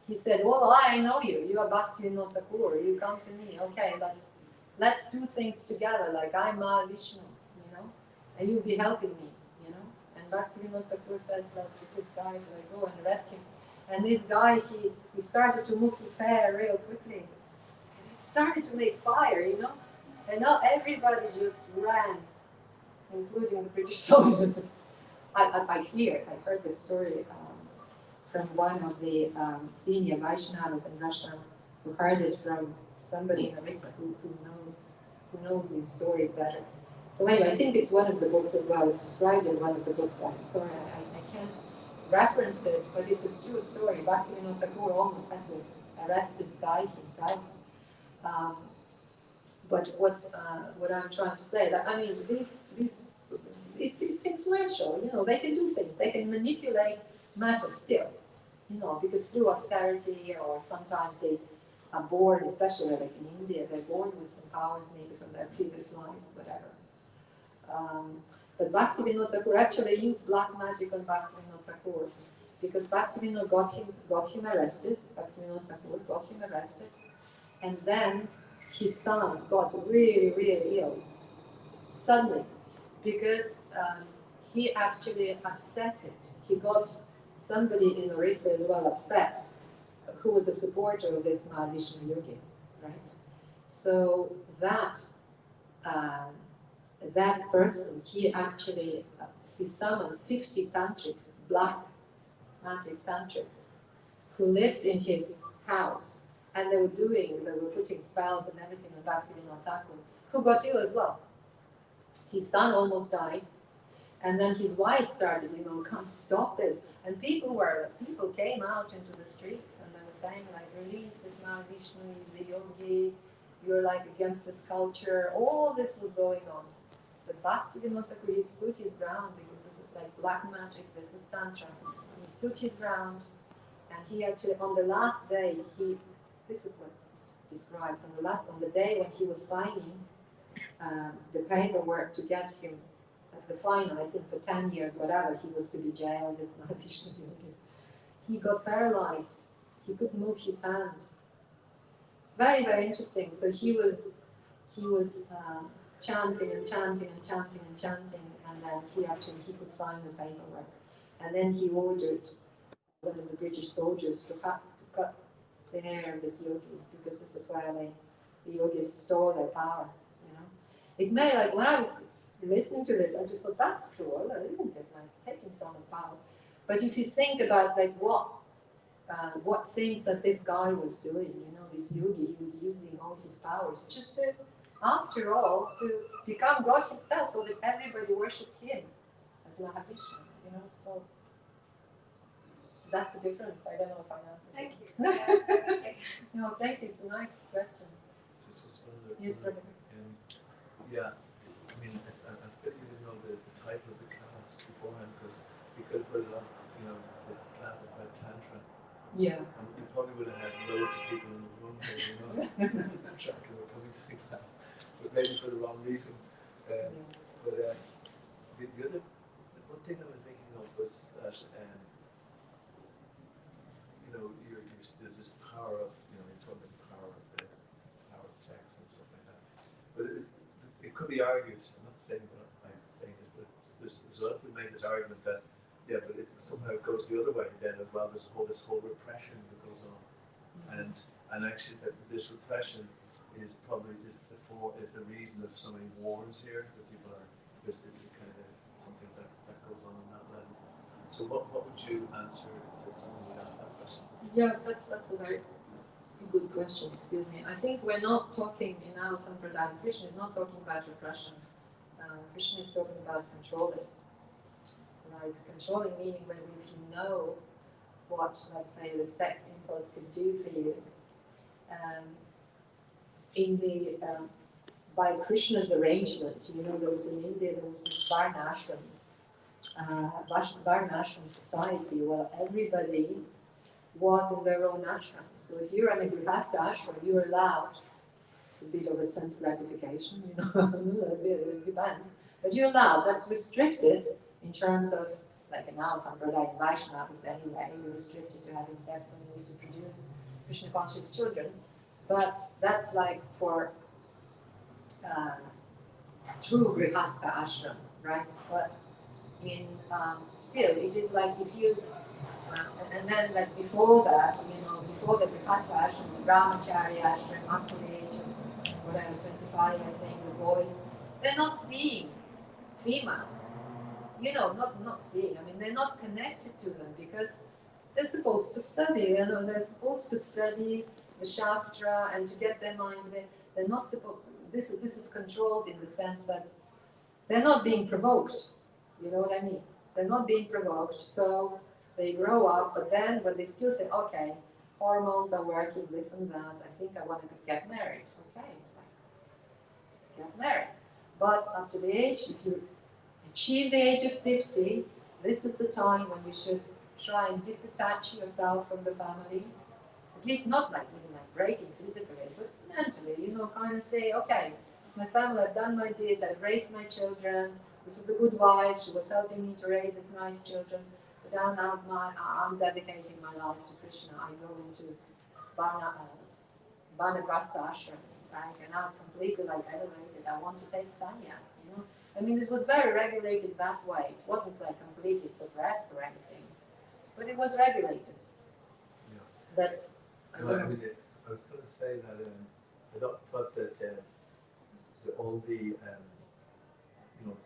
He said, well, I know you, you are Bhaktivinoda Thakur, you come to me, okay, let's do things together, like I'm Mahavishnu, you know, and you'll be helping me, you know. And Bhaktivinoda Thakur said, like, this guy, like, go and arrest him. And this guy, he started to move his hair real quickly, and it started to make fire, you know. And now everybody just ran, including the British soldiers. I heard this story from one of the senior Vaishnavas in Russia, who heard it from somebody in Orissa who knows his story better. So anyway, I think it's one of the books as well. It's described in one of the books. I'm sorry, I can't reference it, but it's a true story. Bhaktivinoda Thakur almost had to arrest this guy himself. But what I'm trying to say, that I mean, it's influential. You know, they can do things. They can manipulate matter still. You know, because through austerity, or sometimes they are born, especially like in India, they're born with some powers maybe from their previous lives, whatever. But Bhaktivinoda Thakur actually used black magic on Bhaktivinoda Thakur, because Bhaktivinoda got him arrested. Bhaktivinoda Thakur got him arrested, and then his son got really, really ill suddenly, because he actually upset it. He got somebody in Orissa as well upset, who was a supporter of this Mahavishnu yogi, right? So that person, he actually summoned 50 tantric, black magic tantrics, who lived in his house. And they were putting spells and everything on Bhaktivinoda Thakur, who got ill as well. His son almost died, and then his wife started, you know, can't stop this. And people came out into the streets, and they were saying, like, release this Mahavishnu, he's a yogi, you're like against this culture. All this was going on. But Bhaktivinoda Thakur, he stood his ground, because this is like black magic, this is Tantra. And he stood his ground, and he actually, on the last day, this is what is described, on the day when he was signing the paperwork to get him at the final, I think for 10 years, whatever, he was to be jailed, this Mahavishnu yogi. He got paralyzed. He couldn't move his hand. It's very, very interesting. So he was chanting and chanting and chanting and chanting, and then he could sign the paperwork. And then he ordered one of the British soldiers to cut the hair of this yogi, because this is where the yogis store their power, you know. It may, like, when I was listening to this, I just thought, that's cruel, isn't it? Like, taking someone's power. But if you think about, like, what what things that this guy was doing, this yogi, he was using all his powers just to, after all, to become God himself, so that everybody worshipped him as Mahavishnu, so that's a difference. I don't know if I answered. Thank you. No, thank you. It's a nice question. Just Yes, brother. yeah, I mean, I pity you didn't know the title of the class beforehand, because we could put it on, the class is about Tantra. Yeah. And you probably would have had loads of people in the room here, attracted or coming to the class, but maybe for the wrong reason. But the one thing I was thinking of was that, there's this power of, you're talking about the power of sex and stuff like that. But it could be argued, I'm not saying that I'm saying this, but there's a lot of people make this argument that, yeah, but it's somehow it goes the other way then as well. There's this whole repression that goes on, and actually that this repression is probably the reason that there's so many wars here. That people are it's a kind of something that goes on that level. So what would you answer to someone who asked that question? Yeah, that's a very good question. Excuse me. I think we're not talking in our Sampradaya. Krishna is not talking about repression. Krishna is talking about controlling. Like controlling meaning when if you know what, let's say, the sex impulse could do for you. In the by Krishna's arrangement, there was in India there was this Varna ashram society where everybody was in their own ashram. So if you're in a Grihastha ashram, you're allowed a bit of a sense gratification, it depends. But you're allowed, that's restricted in terms of, like now Sampradaya Vaishnavas anyway, you're restricted to having sex only to produce Krishna conscious children. But that's like for true Grihastha ashram, right? But in still, it is like if you and then like before that, before the Grihastha ashram, the Brahmacharya ashram, up to the age of whatever, 25, I think, the boys, they're not seeing females. Not seeing. I mean, they're not connected to them because they're supposed to study. They're supposed to study the Shastra and to get their mind. They're not supposed. This is controlled in the sense that they're not being provoked. You know what I mean? They're not being provoked, so they grow up. But then, when they still say, "Okay, hormones are working, this and that. I think I want to get married." Okay, get married. But up to the age, if you achieve the age of 50, this is the time when you should try and disattach yourself from the family. At least not like even like breaking physically, but mentally, kind of say, okay, my family, I've done my bit, I've raised my children, this is a good wife, she was helping me to raise these nice children, but I'm dedicating my life to Krishna. I go into Vanagrastha ashram, right? And I'm completely like elevated. I want to take sannyas, I mean, it was very regulated that way. It wasn't like completely suppressed or anything, but it was regulated. Yeah. That's. I was going to say that I thought that all the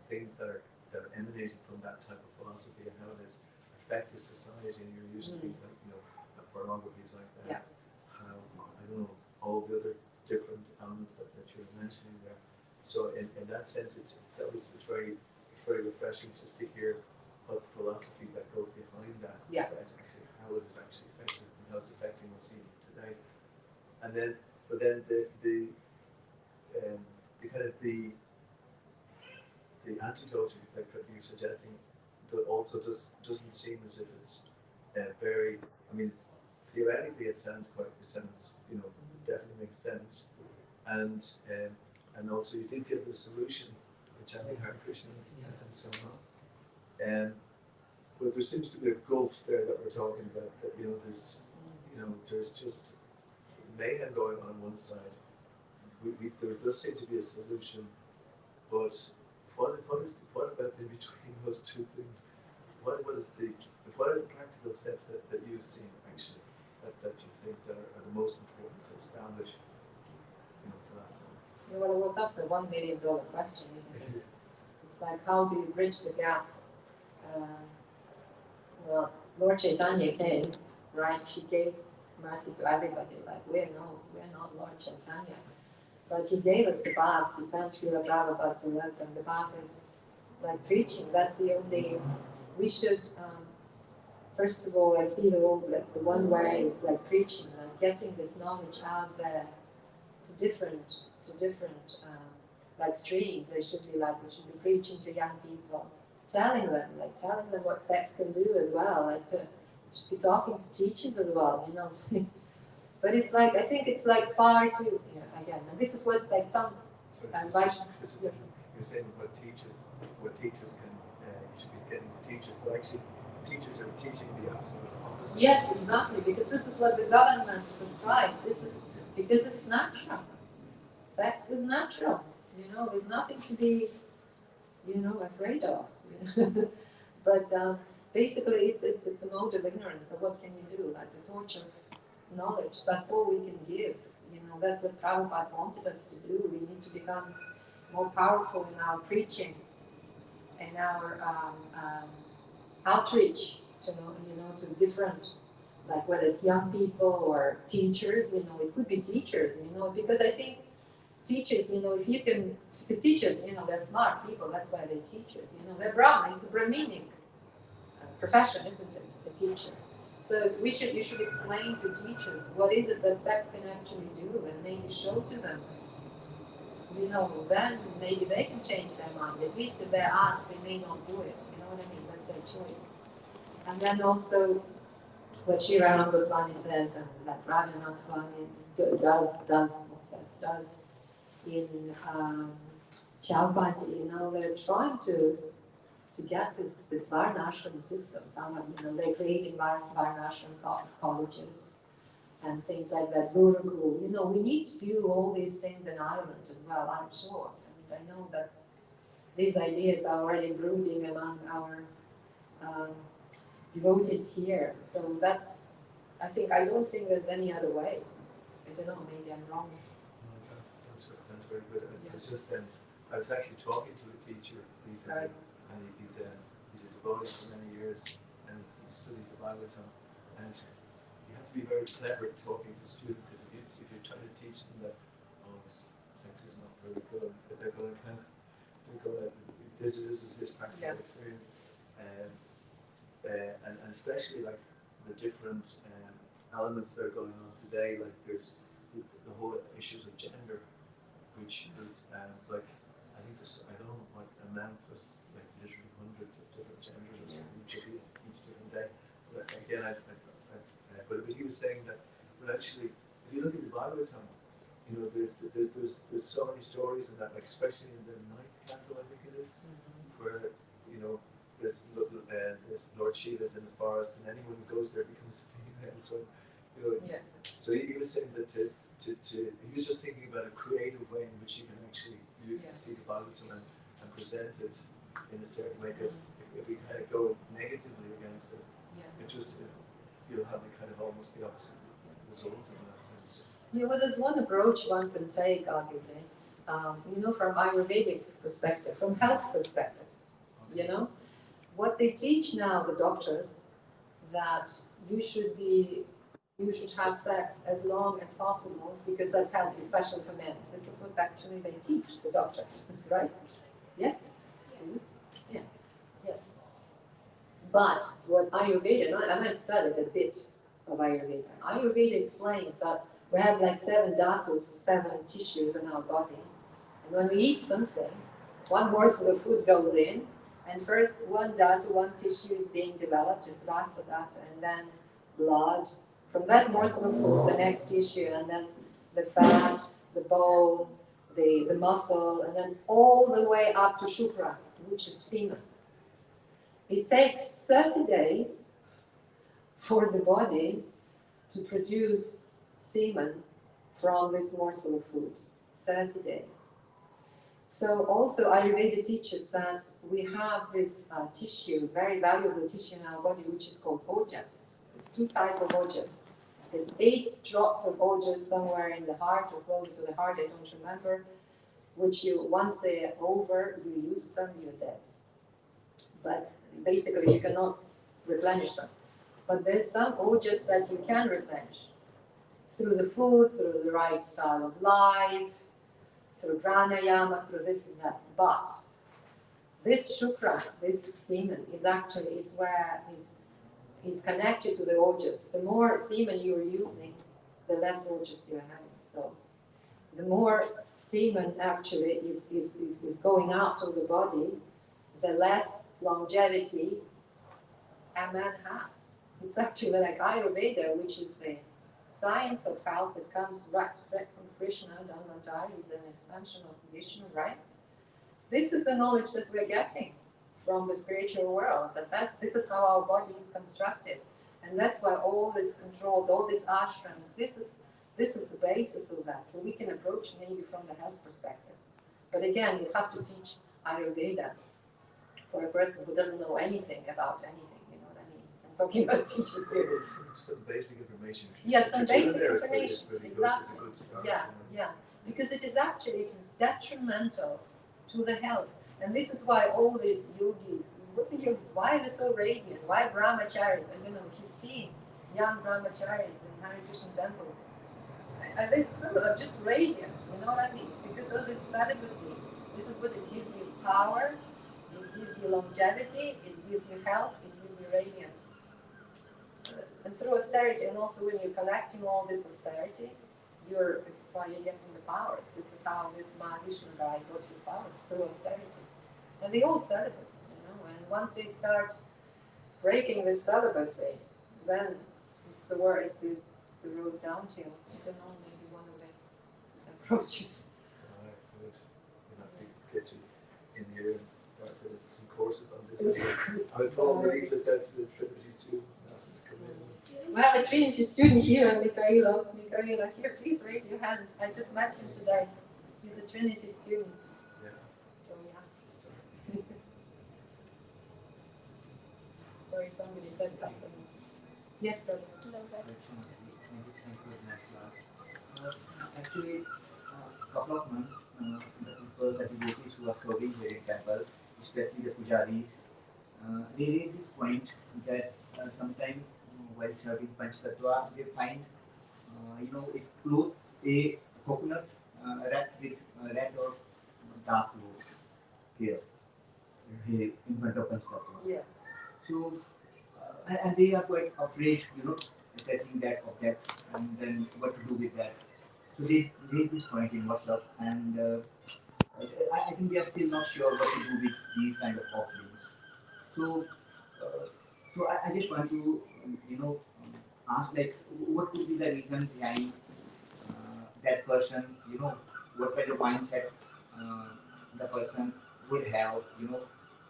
things that are emanating from that type of philosophy and how it has affected society, and you're using things like pornographies like that. Yeah. How I don't know all the other different elements that you're mentioning there. So in that sense, it's very refreshing just to hear what the philosophy that goes behind that. Yeah. That's actually how it is actually affected and how it's affecting us even today. And then, but then the kind of the antidote that you're suggesting also just doesn't seem as if it's very. I mean, theoretically it sounds definitely makes sense, and also you did give the solution, which I think Hare Krishna and so on. But there seems to be a gulf there that we're talking about. That there's just mayhem going on one side. There does seem to be a solution, but what about in between those two things? What are the practical steps that you've seen actually that you think that are the most important to establish for that time? Yeah, well, that's a $1 million question, isn't it? It's like, how do you bridge the gap? Well, Lord Chaitanya came right? She gave mercy to everybody. Like we're not Lord Chaitanya, but he gave us the bath. He sent Srila Prabhupada to us, and the bath is like preaching. That's the only. We should. First of all, I see the one way is like preaching, like getting this knowledge out there to different like streams. They should be like, we should be preaching to young people, telling them what sex can do as well. Like should be talking to teachers as well, you know. But it's like, I think it's like far too, again, and this is what like some So advice. yes. You're saying what teachers can, you should be getting to teachers, but actually teachers are teaching the absolute opposite. Yes, exactly, because this is what the government prescribes. This is because it's natural. Sex is natural. You know, there's nothing to be, afraid of. But basically, it's a mode of ignorance. So what can you do? Like the torch of knowledge. That's all we can give. You know, that's what Prabhupada wanted us to do. We need to become more powerful in our preaching and our outreach to different, like whether it's young people or teachers, it could be teachers, because I think teachers, if you can, because teachers, they're smart people, that's why they're teachers, they're Brahmin, it's a Brahminic profession, isn't it, a teacher. So you should explain to teachers what is it that sex can actually do and maybe show to them. Then maybe they can change their mind. At least if they're asked, they may not do it. You know what I mean? That's their choice. And then also, what Shriram Goswami says, and that Radhanath Swami does in Chaupati, they're trying to get this Varnashram system. They're creating Varnashram colleges and things like that, Gurukul. We need to do all these things in Ireland as well, I'm sure. And I know that these ideas are already brooding among our devotees here. So I don't think there's any other way. I don't know, maybe I'm wrong. No, sounds very good. I was just I was actually talking to a teacher recently, and he's a devotee for many years, and he studies the Bhagavatam, and you have to be very clever at talking to students, because if you're trying to teach them that sex is not very good, that they're going to this is practical experience, and especially like the different elements that are going on today, like there's the whole issues of gender, which is like I think I don't know what amount was, like literally hundreds of different genders or something each different day. But again, but he was saying that, but actually, if you look at the Bhagavatam, there's so many stories in that, like especially in the 9th canto, I think it is, where this Lord Shiva's in the forest, and anyone who goes there becomes female. So so he was saying that he was just thinking about a creative way in which you can actually see the Bhagavatam and present it in a certain way. Because if we kind of go negatively against it, it just you'll have the kind of almost the opposite result in that sense. Yeah, well, there's one approach one can take, arguably, from Ayurvedic perspective, from health perspective. What they teach now, the doctors, that you should have sex as long as possible because that's healthy, especially for men. This is what actually they teach, the doctors, right? Yes? Yeah. Yes. But what Ayurveda, and I studied a bit of Ayurveda. Ayurveda explains that we have like 7 dhatus, 7 tissues in our body. And when we eat something, one morsel of food goes in, and first one dhatu, one tissue is being developed, it's rasa dhatu, and then blood. From that morsel of food, the next tissue, and then the fat, the bone, the muscle, and then all the way up to shukra, which is semen. It takes 30 days for the body to produce semen from this morsel of food. 30 days. So also Ayurveda teaches that we have this tissue, very valuable tissue in our body, which is called ojas. It's 2 types of ojas. There's 8 drops of ojas somewhere in the heart or closer to the heart, I don't remember, which once they're over, you use them, you're dead. But basically you cannot replenish them. But there's some ojas that you can replenish through the food, through the right style of life, through pranayama, through this and that. But this shukra, this semen, is connected to the ojas. The more semen you're using, the less ojas you're having. So the more semen actually is going out of the body, the less longevity a man has. It's actually like Ayurveda, which is a science of health that comes right straight from Krishna. Dhanvantari is an expansion of Vishnu, right? This is the knowledge that we're getting from the spiritual world. This is how our body is constructed, and that's why all this controlled, all these ashrams. This is the basis of that. So we can approach maybe from the health perspective. But again, you have to teach Ayurveda for a person who doesn't know anything about anything. You know what I mean? I'm talking about teachers here. Some basic information. Yes, some basic Is information. really good, Exactly. is a good start. Yeah, yeah. Because it is detrimental to the health. And this is why all these yogis, why are they so radiant? Why brahmacharis? I don't know if you've seen young brahmacharis in Hare Krishna temples. I think some of them just radiant, you know what I mean? Because of this celibacy. This is what it gives you: power, it gives you longevity, it gives you health, it gives you radiance. And through austerity, and also when you're collecting all this austerity, this is why you're getting the powers. This is how this Mahadishna guy got his powers, through austerity. And they all celibates, you know, and once they start breaking this celibacy, then it's the word to road downhill. I don't know, maybe one of the approaches. Good. We'll have to get you in here and start some courses on this. I'll probably leave it out to the Trinity students and ask them to come in. We have a Trinity student here, Michaela. Michaela, here, please raise your hand. I just met him today. He's a Trinity student. Yeah. So, yeah. Sister. Sorry, somebody said something. Yes, brother. Actually, a couple of months, the people, the devotees who are serving here in temple, especially the pujaris, they raise this point that sometimes while serving Panchtattva, they find, a coconut wrapped with red or dark cloth here in front of Panchtattva. Yeah. So, and they are quite afraid, touching that object and then what to do with that. So they raise this point in WhatsApp, and I think they are still not sure what to do with these kind of offerings. So, I just want to, ask like, what could be the reason behind that person, what kind of mindset the person would have,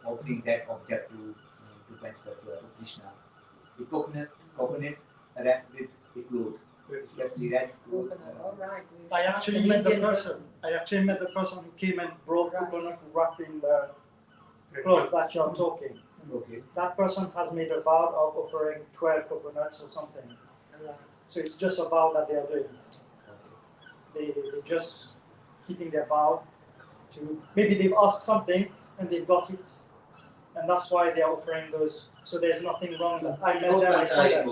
offering that object to Panchtattva, to Krishna. The coconut wrapped with a cloth. Especially red cloth. All right. I actually met the person who came and brought coconut wrapped in the cloth that you're talking. Okay. That person has made a vow of offering 12 coconuts or something. So it's just a vow that they are doing. They're just keeping their vow to, maybe they've asked something and they've got it. And that's why they're offering those. So there's nothing wrong with that. I met them, I saw that.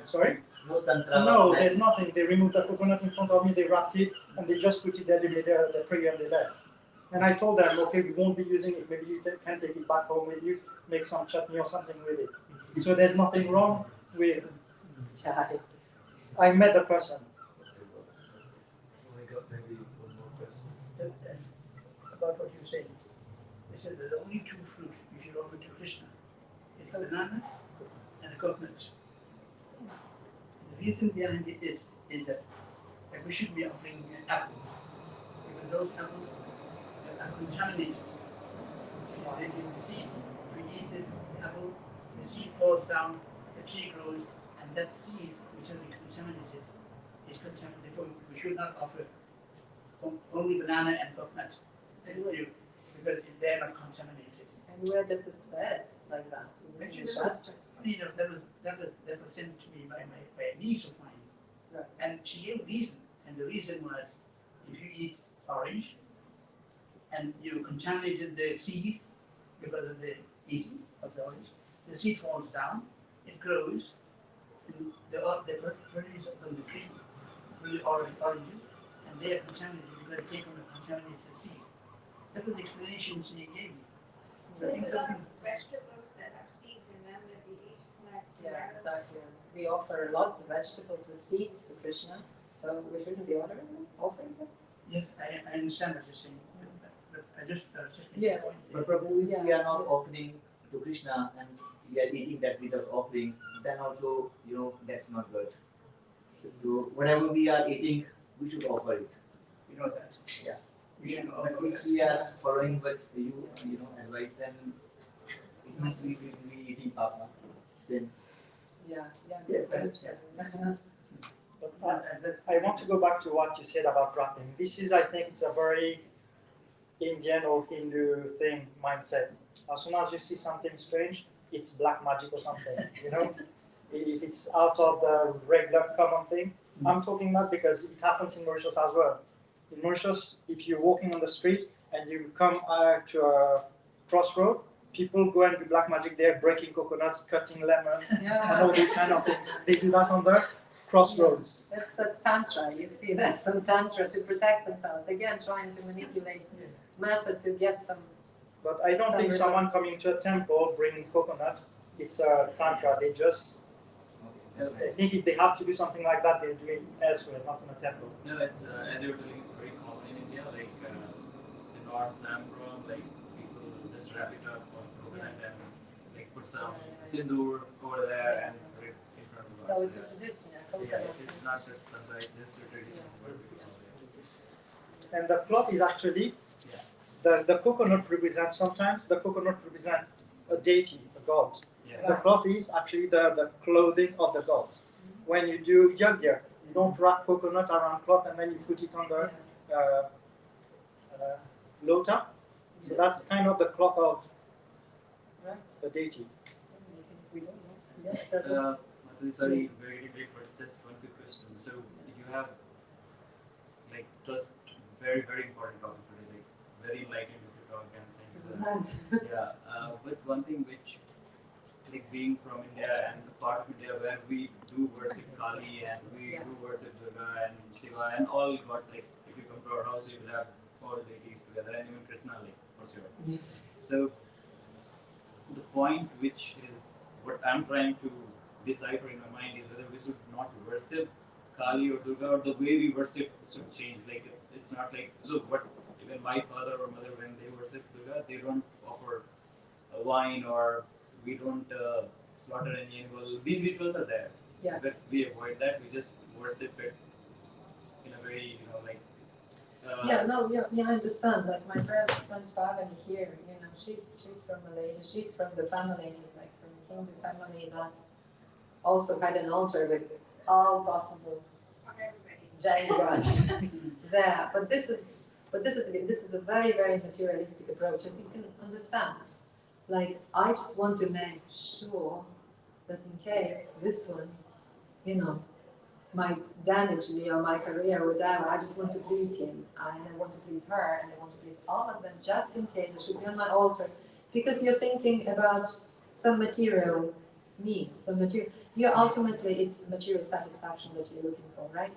Sorry? No tantra. No, there's nothing. They removed the coconut in front of me, they wrapped it, and they just put it there, they made the prayer and they left. And I told them, okay, we won't be using it. Maybe you can take it back home with you, make some chutney or something with it. So there's nothing wrong with chai. I met the person. I got maybe one more question. About what you said. They said there are only two fruits you should offer to Krishna. It's a banana and a coconut. The reason behind it is that we should be offering apples. Because those apples are contaminated. They give the seed. If we eat the apple, the seed falls down, the tree grows, and that seed, which has been contaminated, is contaminated. Therefore, we should not offer only banana and coconut. Because they are not contaminated. And where does it says like that? Is it in the Shastra? That was sent to me by a niece of mine. Right. And she gave a reason. And the reason was, if you eat orange and you contaminated the seed because of the eating of the orange, the seed falls down, it grows, and the produce from the tree really oranges, and they are contaminated because they came from a contaminated seed. That was the explanation she gave me. I think There's a lot something. of vegetables that have seeds in them that we eat, like Yeah, tomatoes. exactly. We offer lots of vegetables with seeds to Krishna, so we shouldn't be offering them. Yes, I understand what you're saying, but I was just making Yeah. a point But there. Prabhu, if we Yeah. are not offering to Krishna and we are eating that without offering, then also, that's not good. So whatever we are eating, we should offer it. You know that. Yeah. We should But all if we are following what you advise, then it means we will be eating papa. Then Yeah, Yeah, good but- point. But I want to go back to what you said about wrapping. This is, I think, it's a very Indian or Hindu thing mindset. As soon as you see something strange, it's black magic or something. If it's out of the regular common thing. I'm talking that because it happens in Mauritius as well. In Mauritius, if you're walking on the street and you come to a crossroad, people go and do black magic there, breaking coconuts, cutting lemon, and all these kind of things. They do that on the crossroads. That's tantra. You see, that's some tantra to protect themselves. Again, trying to manipulate matter to get some. But I don't think someone coming to a temple bringing coconut, it's a tantra. They just, I think if they have to do something like that, they do it elsewhere, not in a temple. No, it's as you were telling, it's very common in India. Like in North Namron, like people just wrap it up on coconut and like put some sindoor over there and put it in front of So God. it's a tradition. Yeah, it's not a tantra, it's just a tradition. And the cloth is actually, the coconut represents, sometimes the coconut represents a deity, a god. Yeah. The cloth is actually the clothing of the god. When you do yajna, you don't wrap coconut around cloth and then you put it on the lota. So that's kind of the cloth of Right. the deity. So many things we don't know. Yes, that Mataji, sorry, very brief, but just one quick question. So you have like just very, very important topic today, like very enlightening with your talk and thank you for that. Yeah, but one thing which, like being from India and the part of India where we do worship Kali and we do worship Durga and Shiva and all gods, like if you come to our house, you will have all deities together and even Krishna, like for sure. Yes. So the point which is what I'm trying to decipher in my mind is whether we should not worship Kali or Durga or the way we worship should change. Like it's not like so what even my father or mother when they worship Durga they don't offer wine or we don't slaughter any animal. These rituals are there. Yeah. But we avoid that. We just worship it in a very like. I understand. Like my friend Pavani here, she's from Malaysia. She's from the family, like from the Hindu family that also had an altar with all possible Jain gods there. But this is a very, very materialistic approach, as you can understand. Like I just want to make sure that in case this one, might damage me or my career or whatever, I just want to please him, and I want to please her, and I want to please all of them, just in case it should be on my altar, because you're thinking about some material needs, ultimately it's material satisfaction that you're looking for, right?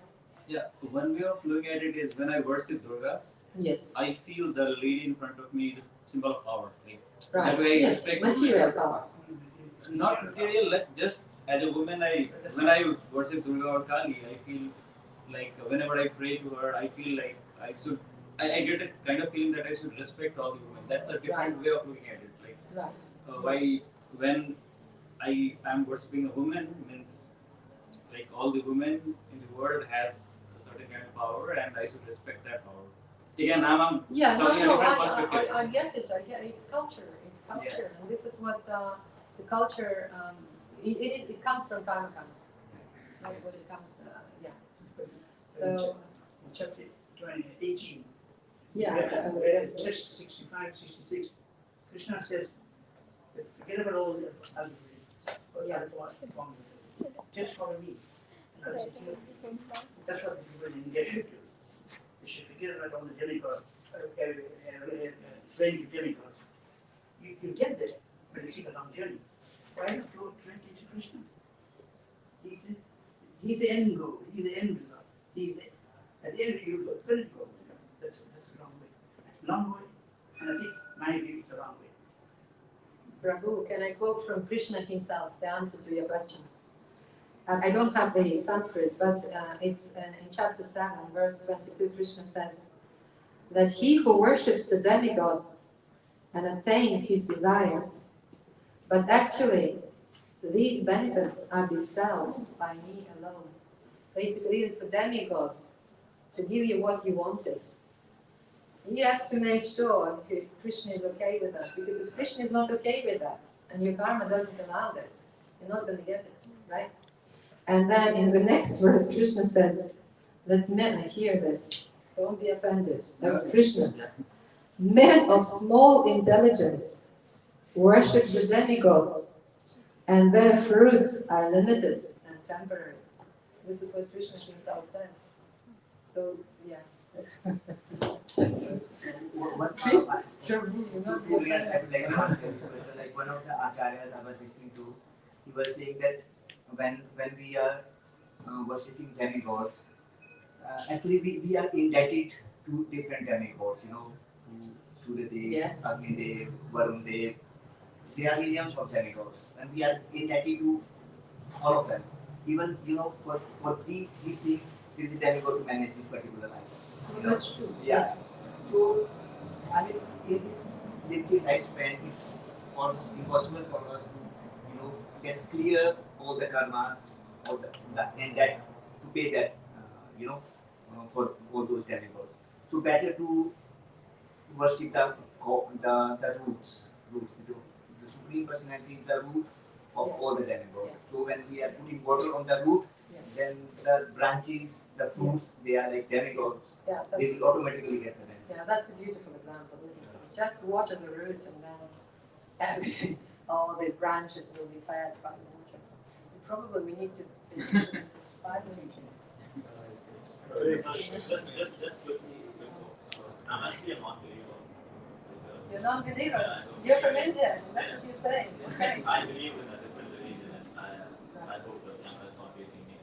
Yeah, one way of looking at it is when I worship Durga, Yes. I feel the lady in front of me is a symbol of power. Like, Right. that way I Yes. respect Material power. not material, like just as a woman, when I worship Durga or Kali, I feel like whenever I pray to her, I feel like I get a kind of feeling that I should respect all the women. That's a different way of looking at it. Like, Right. when I am worshipping a woman, means like all the women in the world have a certain kind of power, and I should respect that power. Again, I'm talking a different perspective. I get it. It's culture. It's culture, and this is what the culture. It comes from Karmakant. That's what it comes. So. In chapter 18, Yes. 65, 66, Krishna says, that forget about all the other forms. Just follow me. And I'll take you. That's what the people in India should do. They should forget about all the demigods, range of demigods. You get there, but it's a long journey. Why not go directly to Krishna? He's He's the end goal. He's the end result. At the end you go, couldn't go. That's the wrong way. It's a long way, and I think my view is the wrong way. Prabhu, can I quote from Krishna himself the answer to your question? I don't have the Sanskrit, but it's in chapter 7, verse 22, Krishna says that he who worships the demigods and obtains his desires, but actually these benefits are bestowed by me alone. Basically, even for demigods to give you what you wanted, he has to make sure Krishna is okay with that. Because if Krishna is not okay with that, and your karma doesn't allow this, you're not going to get it, right? And then in the next verse, Krishna says that men, I hear this, don't be offended, that's Krishna's. Men of small intelligence worship the demigods, and their fruits are limited and temporary. This is what Krishna himself says. So, yeah. Please, Prabhu, you not be offended. Like one of the acharyas I was listening to, he was saying that when we are worshipping demigods, actually we are indebted to different demigods, Suryadev, Yes. Agnidev, Varundev. There are millions of demigods, and we are indebted to all of them. Even for these things, there is a demigod to manage this particular life. That's true. Yeah. Yes. So I mean, in this limited lifespan, it's almost impossible for us to, get clear all the karmas, and that to pay that, for all those demigods. So better to worship the the supreme personality is the root of all the demigods. So when we are putting water on the root, then the branches, the fruits, they are like demigods. Yeah, They will automatically get the benefit. yeah, that's a beautiful example, isn't it? Just water the root and then everything, all the branches will be fed by the water. So probably we need to finish in 5 minutes. Just quickly, I'm actually a non-believer. You're non-believer? You're from India, that's what you're saying. Okay. I believe in a different religion, and I hope the camera is not facing me.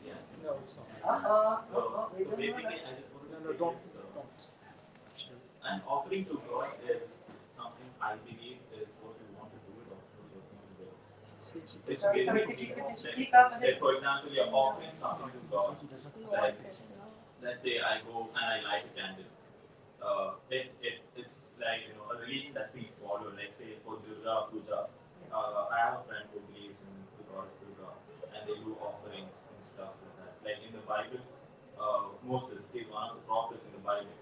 Yeah. No, it's not. So We don't know basically, that. I just want to No, say don't. this, an offering to God is something I believe is what you want to do it or what you want to do. It's Sorry, basically could you speak like, up a bit? for example, you're offering something to God. Like, let's say I go and I light a candle. It's like a religion that's being followed. Like say for Durga Puja, I have a friend who believes in the goddess Durga, and they do offerings and stuff like that. Like in the Bible, Moses is one of the prophets in the Bible.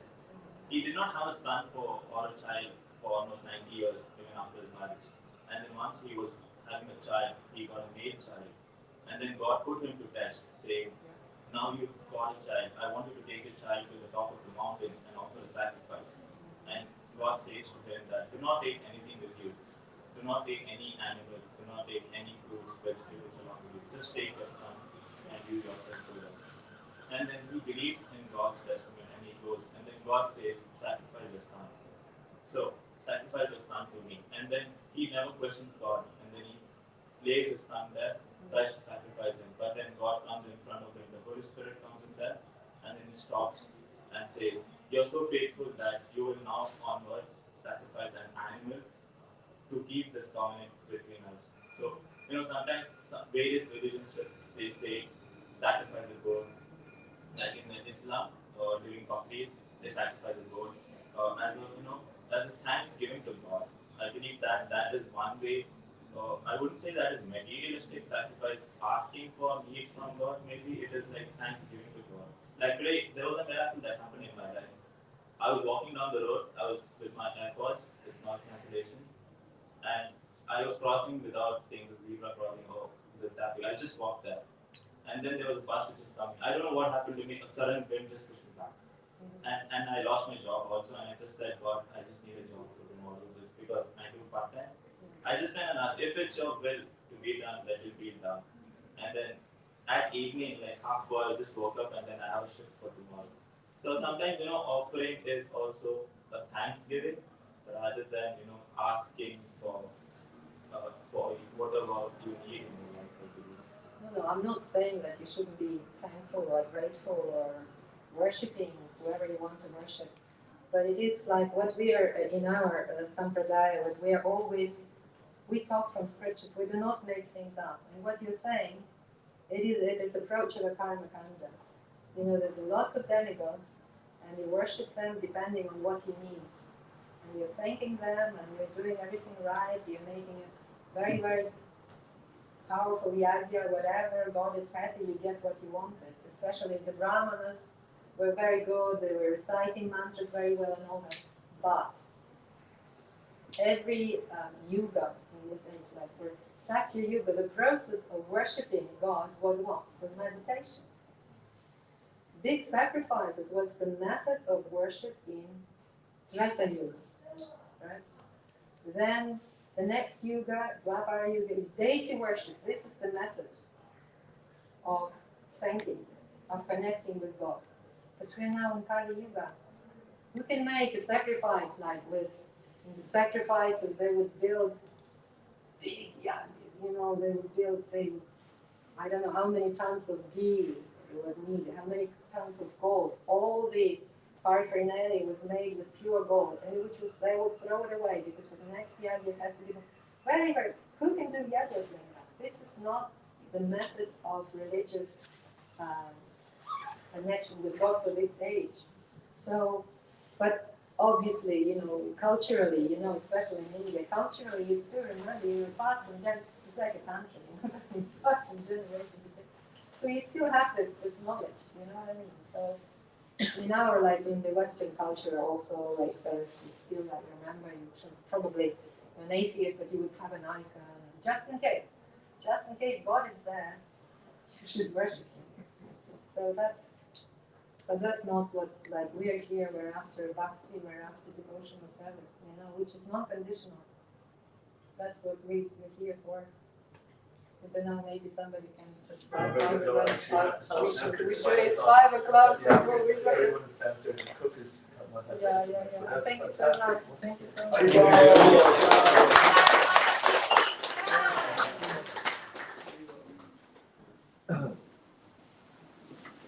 He did not have a son or a child for almost 90 years even after his marriage. And then once he was having a child, he got a male child. And then God put him to test, saying, now you've got a child. I want you to take a child to the top of the mountain and offer a sacrifice. And God says to him that do not take anything with you. Do not take any animal. Do not take any fruits, vegetables along with you. Just take your son and use yourself for them. And then he believes in God's testament and he goes. And then God says, sacrifice your son. So, sacrifice your son to me. And then he never questions God. And then he lays his son there, tries to sacrifice him. But then God comes in front of him. The Holy Spirit comes in there. And then he stops and says, you're so faithful that you will now onwards sacrifice an animal to keep this covenant between us. So, sometimes various religions, they say sacrifice a goat. Like in Islam, during Bakrid, they sacrifice a goat as a thanksgiving to God. I believe that is one way. I wouldn't say that is materialistic sacrifice, asking for needs from God. Maybe it is like thanksgiving to God. Like today, there was a miracle that happened in my life. I was walking down the road. I was with my AirPods. It's noise cancellation, and I was crossing without seeing the zebra crossing or the traffic. I just walked there. And then there was a bus which is coming. I don't know what happened to me. A sudden wind just pushed me back. And I lost my job also. And I just said, God, I just need a job for tomorrow just because I do part time. I just went and asked, if it's your will to be done, let it be done. And then at evening, like half 4, I just woke up and then I have a shift for tomorrow. So sometimes, offering is also a thanksgiving rather than, asking for whatever you need in your life. No, I'm not saying that you shouldn't be thankful or grateful or worshipping whoever you want to worship. But it is like what we are in our sampradaya, what we are always, we talk from scriptures, we do not make things up. And what you're saying, it is approach of a karma kanda. You know, there's lots of demigods, and you worship them depending on what you need. And you're thanking them, and you're doing everything right, you're making it very, very powerful yagya, whatever, God is happy, you get what you wanted. Especially the brahmanas were very good, they were reciting mantras very well and all that. But every yuga in this age, like for Satya Yuga, the process of worshipping God was what? Was meditation. Big sacrifices was the method of worship in Treta Yuga. Right? Then the next yuga, Dwapara Yuga, is deity worship. This is the method of thanking, of connecting with God. But we're now in Kali Yuga. You can make a sacrifice like with, in the sacrifices they would build big yagis, you know, they would build things, I don't know how many tons of ghee you would need, how many tons of gold. All the paraphernalia was made with pure gold, and which was, they would throw it away because for the next yagi it has to be very, very, who can do yagas like that? This is not the method of religious connection with God for this age. So, but obviously, you know, culturally, you know, especially in India, culturally, you still remember, you pass from generation, it's like a country, you know, you pass from generation to generation. So you still have this knowledge, you know what I mean? So in our, like in the Western culture also, like it's still like, remember, you should probably, you're an atheist, but you would have an icon, just in case God is there, you should worship him. So but that's not what, like, we're here, we're after bhakti, we're after devotional service, you know, which is not conditional. That's what we're here for. I don't know, maybe somebody can just it's 5 o'clock. Yeah, everyone is downstairs to cook is one has yeah. Thank you so much. Thank you so much.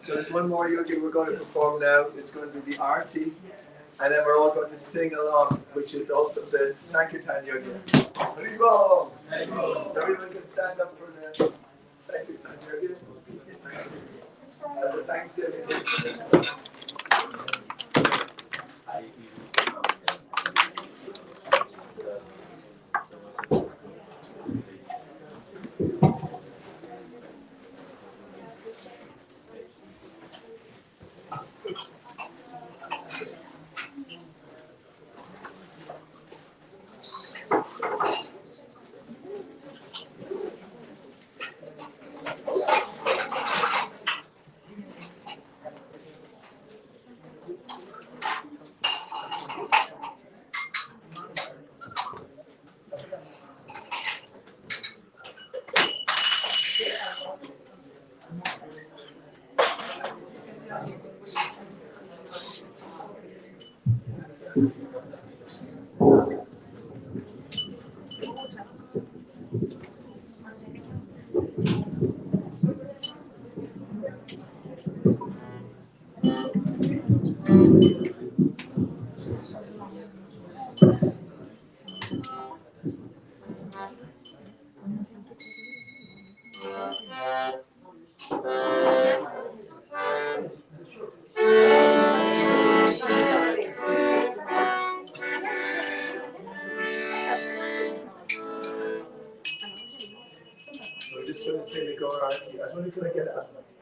So there's one more yoga we're going to perform now. It's going to be the arti, and then we're all going to sing along, which is also the Sankirtan yoga. Haribo! So everyone can stand up for the Sankirtan yoga. As a Thanksgiving.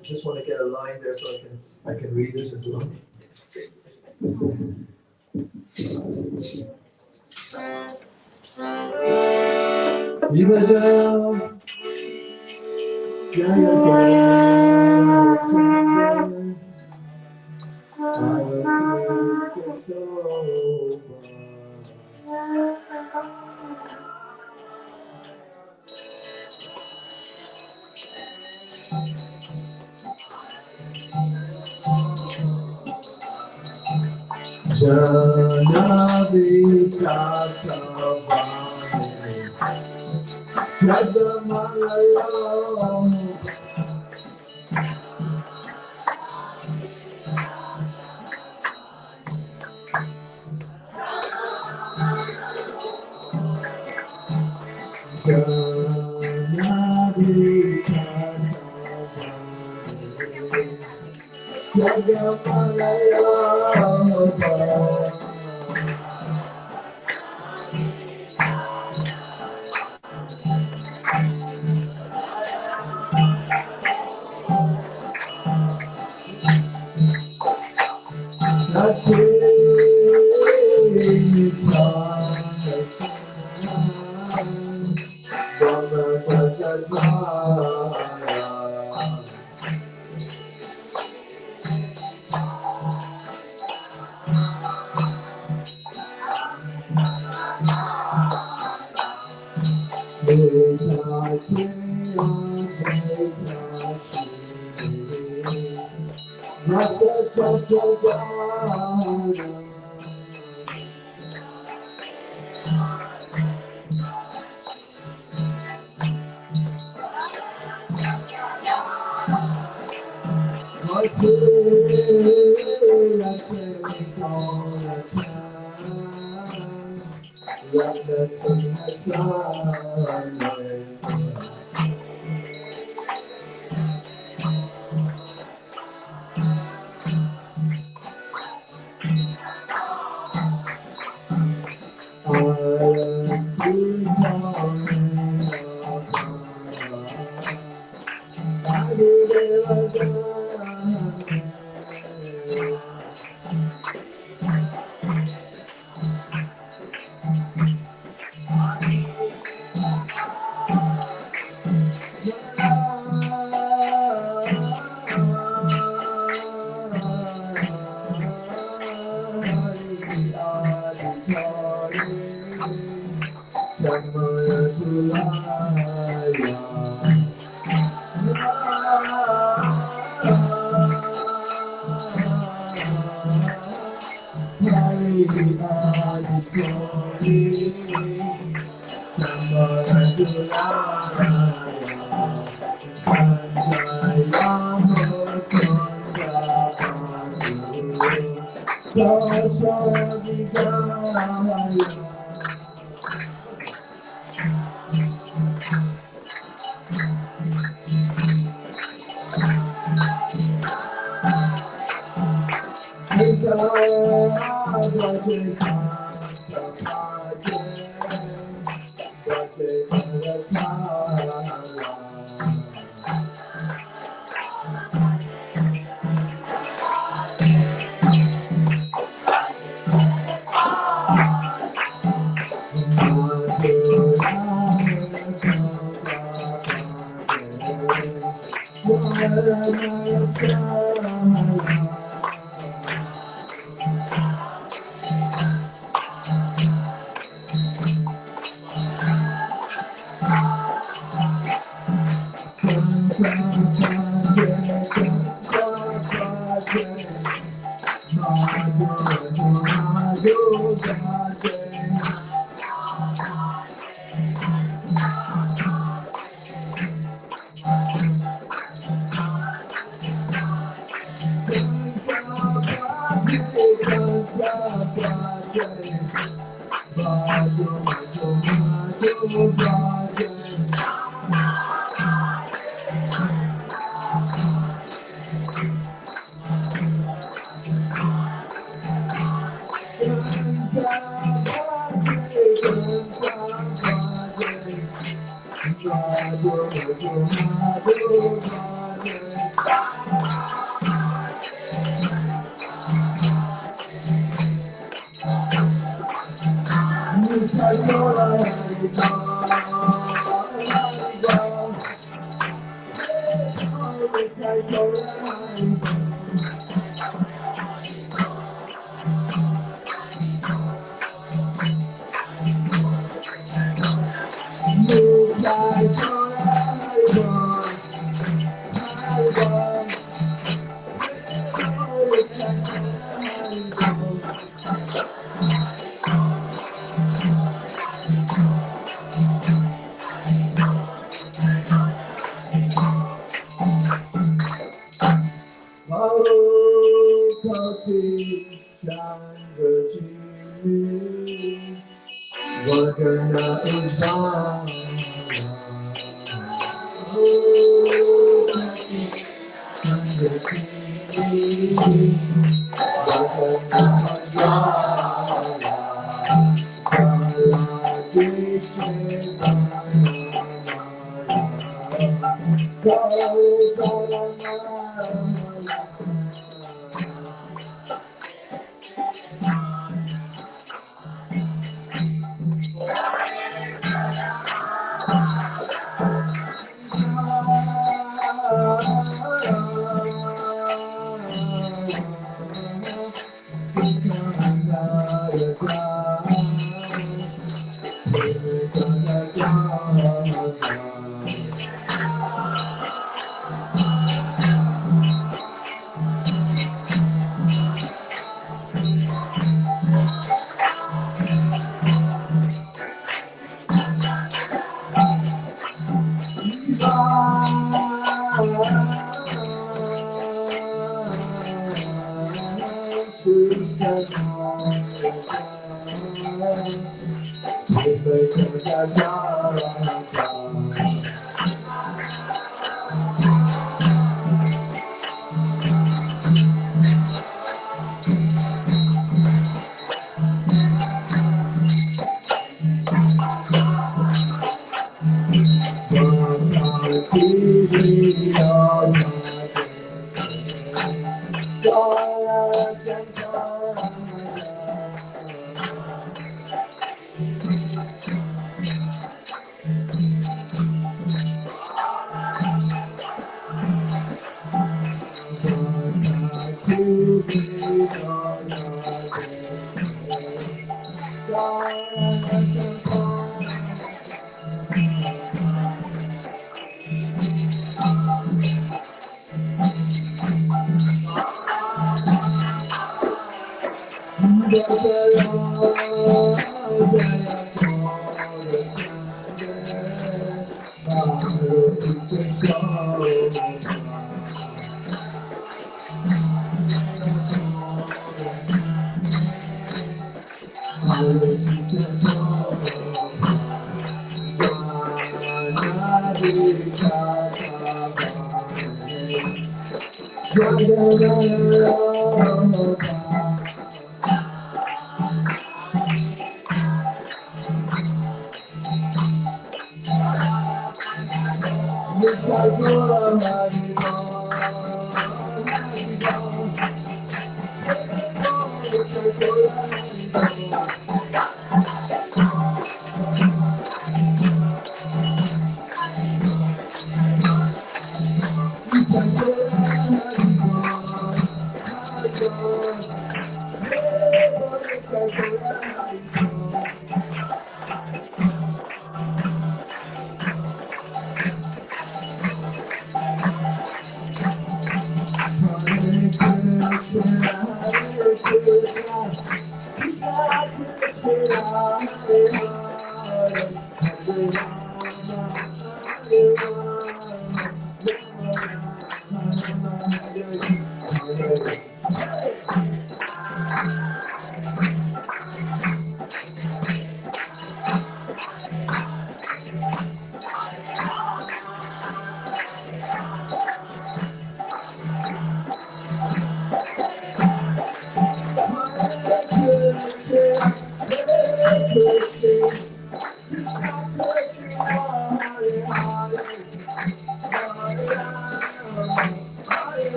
I just want to get a line there so I can read it as well.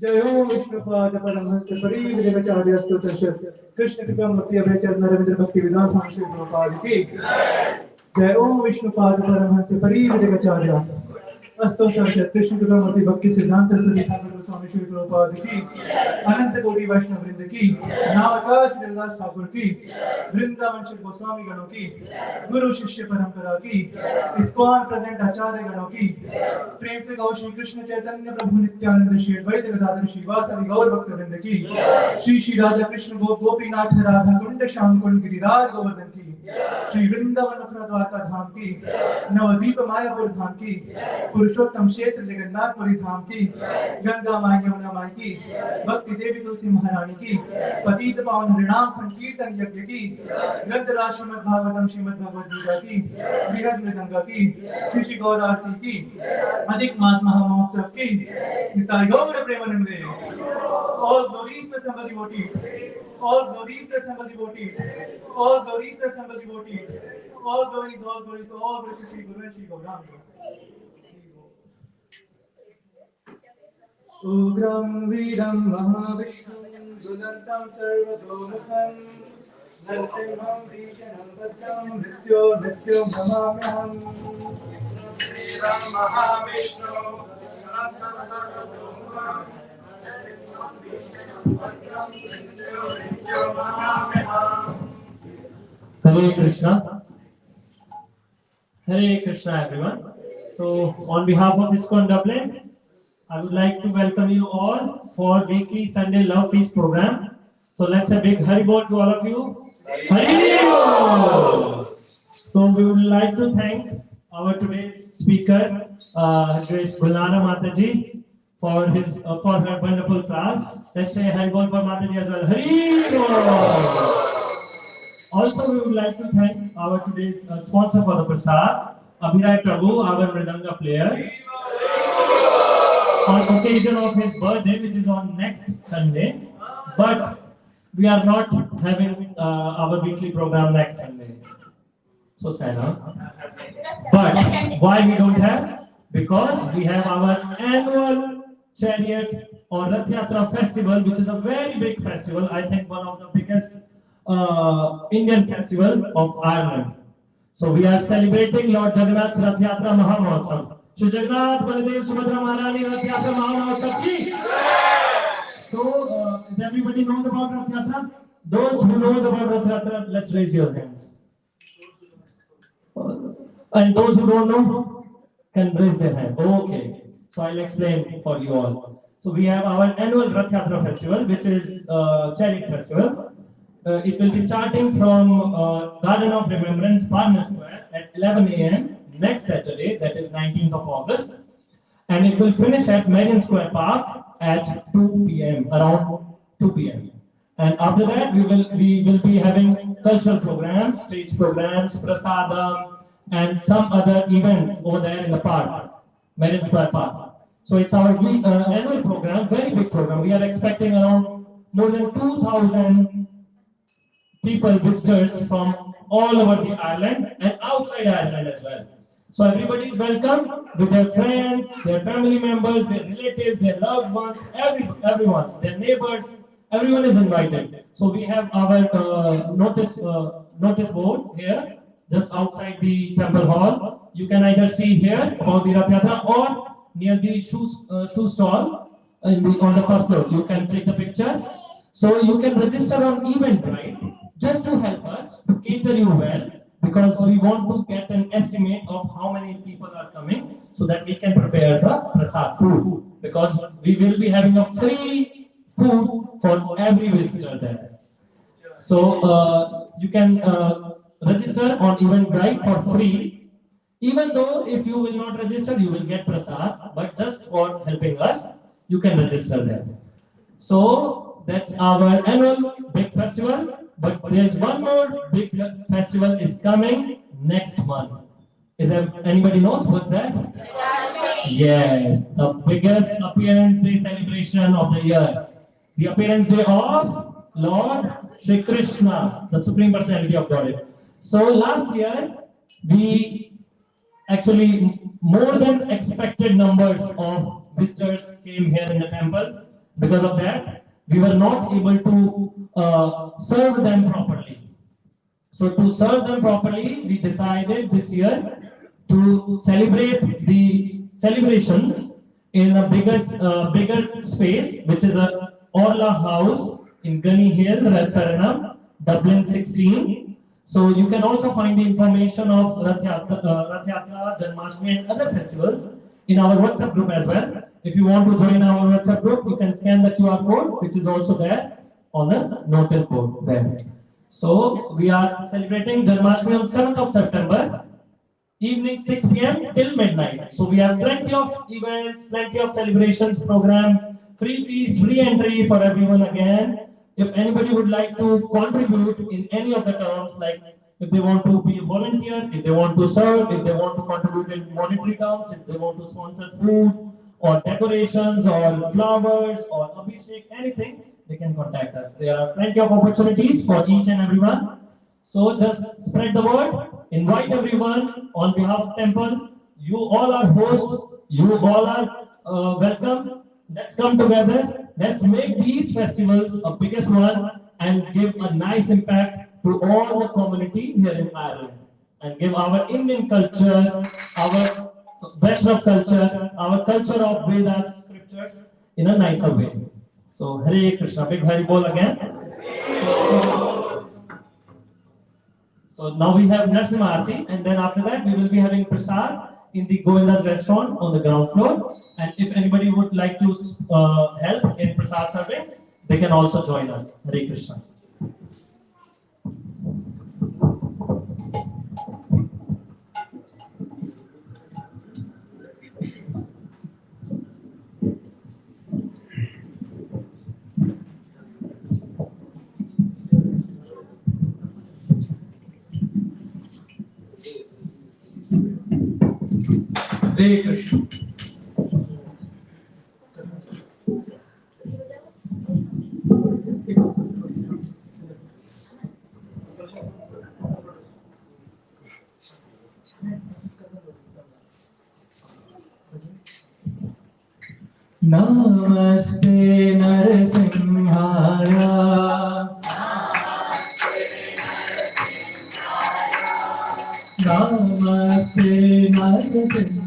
जय ओम विष्णुपाद परमहंस परिव्रजकाचार्यस्तु तस्य कृष्ण कृपामूर्ति अभयचरण रविंद्र भक्ति विद्वान स्वामी श्री प्रभुपाद की जय ओम विष्णुपाद परमहंस परिव्रजकाचार्य अस्तु तस्य कृष्ण कृपामूर्ति भक्ति सिद्धांत सरस्वती ठाकुर स्वामी श्री प्रभुपाद की अनंत कोटि वैष्णव वृंद की नामकाश निर्दास ठाकुर की वृंदावन श्री गोस्वामी गणों की गुरु शिष्य परंपरा की इस्कॉन प्रेजेंट आचार्य गणों की प्रेम से गौ श्री कृष्ण चैतन्य प्रभु नित्यानंद श्री अद्वैत गदाधर श्रीवासदि गौर भक्त वृंद की श्री श्री राधा कृष्ण गोपीनाथ राधा कुंड श्याम कुंड गिरिराज गोवर्धन की श्री वृंदावन मथुरा द्वारका धाम की नवदीप मायापुर धाम की पुरुषोत्तम क्षेत्र जगन्नाथपुरी धाम की गंगा माई यमुना माई की भक्ति देवी तुलसी महारानी की पतित पावन हरिनाम संकीर्तन यज्ञ की ग्रंथ श्रीमद् भागवतम श्रीमद् भगवद गीता की बृहद मृदंगा की श्री श्री गौर आरती की अधिक मास महामहोत्सव की निताय गौर प्रेमानंदे all glories to assemble devotees all glories to assemble devotees all glories to assemble devotees all glories to Shri Guru and Shri Gauranga Ugram Vidam Mahavishnu Dulantam Sarvadomukam Narsimham Vishanam Bhadram Mrityo Namamyaham Vidam Mahavishnu Dulantam Sarvadomukam Hare Krishna. Hare Krishna, everyone. So, on behalf of Iskcon Dublin, I would like to welcome you all for weekly Sunday Love Feast program. So, let's a big Hari Bol to all of you. Hari Bol! So, we would like to thank our today's speaker, Grace Gulnana Mataji, for her wonderful class. Let's say Hari Bol for Mataji as well. Hari Bol! Also, we would like to thank our today's sponsor for the prasad, Abhiray Prabhu, our Mridanga player, on occasion of his birthday, which is on next Sunday. But we are not having our weekly program next Sunday. So sad, huh? But why we don't have? Because we have our annual chariot or Rath Yatra festival, which is a very big festival. I think one of the biggest Indian festival of Ireland. So we are celebrating Lord Jagannath's Rath Yatra Mahamahotsav. Shri Jagannath Baladev Subhadra Maharani Rath Yatra Mahamahotsav ki. So is everybody knows about Rath Yatra? Those who knows about Rath Yatra, let's raise your hands. And those who don't know can raise their hand. Okay. So I'll explain for you all. So we have our annual Rath Yatra festival, which is chariot festival. It will be starting from Garden of Remembrance, Parliament Square at 11 a.m. next Saturday, that is 19th of August. And it will finish at Marion Square Park at 2 p.m., around 2 p.m. And after that, we will be having cultural programs, stage programs, prasadam, and some other events over there in the park, Marine Square Park. So it's our annual program, very big program. We are expecting around more than 2,000 people, visitors from all over the island and outside Ireland as well. So everybody is welcome with their friends, their family members, their relatives, their loved ones, everyone's, their neighbors. Everyone is invited. So we have our notice board here, just outside the temple hall. You can either see here about the Rath Yatra or near the shoe stall on the first floor. You can take the picture. So you can register on Eventbrite just to help us to cater you well, because we want to get an estimate of how many people are coming so that we can prepare the prasad food, because we will be having a free food for every visitor there. So you can register on Eventbrite for free, even though if you will not register, you will get prasad, but just for helping us, you can register there. So that's our annual big festival. But there's one more big festival is coming next month. Is there anybody knows what's that? Yes, the biggest appearance day celebration of the year. The appearance day of Lord Shri Krishna, the Supreme Personality of Godhead. So last year, we actually more than expected numbers of visitors came here in the temple. Because of that, we were not able to serve them properly. So to serve them properly, we decided this year to celebrate the celebrations in a bigger space, which is a Orla House in Gunny Hill, Rathfarnham, Dublin 16. So you can also find the information of Rath Yatra, Janmashtami and other festivals in our WhatsApp group as well. If you want to join our WhatsApp group, you can scan the QR code, which is also there on the notice board there. So we are celebrating Janmashtami on 7th of September, evening 6 p.m. till midnight. So we have plenty of events, plenty of celebrations program, free feast, free entry for everyone again. If anybody would like to contribute in any of the terms, like if they want to be a volunteer, if they want to serve, if they want to contribute in monetary terms, if they want to sponsor food or decorations or flowers or abhishek, anything, they can contact us. There are plenty of opportunities for each and everyone. So just spread the word, invite everyone on behalf of temple. You all are hosts, you all are welcome. Let's come together. Let's make these festivals a biggest one and give a nice impact to all the community here in Ireland, and give our Indian culture, our Vaishnav culture, our culture of Vedas, scriptures in a nicer way. So Hare Krishna, big Hari Bol again. So now we have Narsimha Aarti, and then after that we will be having Prasad in the Govinda's restaurant on the ground floor. And if anybody would like to help in Prasad serving, they can also join us. Hare Krishna. Hare Krishna. Namaste Narasimhaya. Namaste Narasimhaya.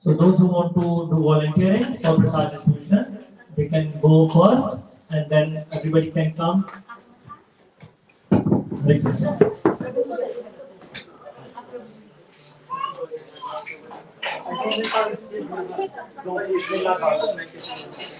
So those who want to do volunteering for prasad distribution, they can go first, and then everybody can come. Hare Krishna. I think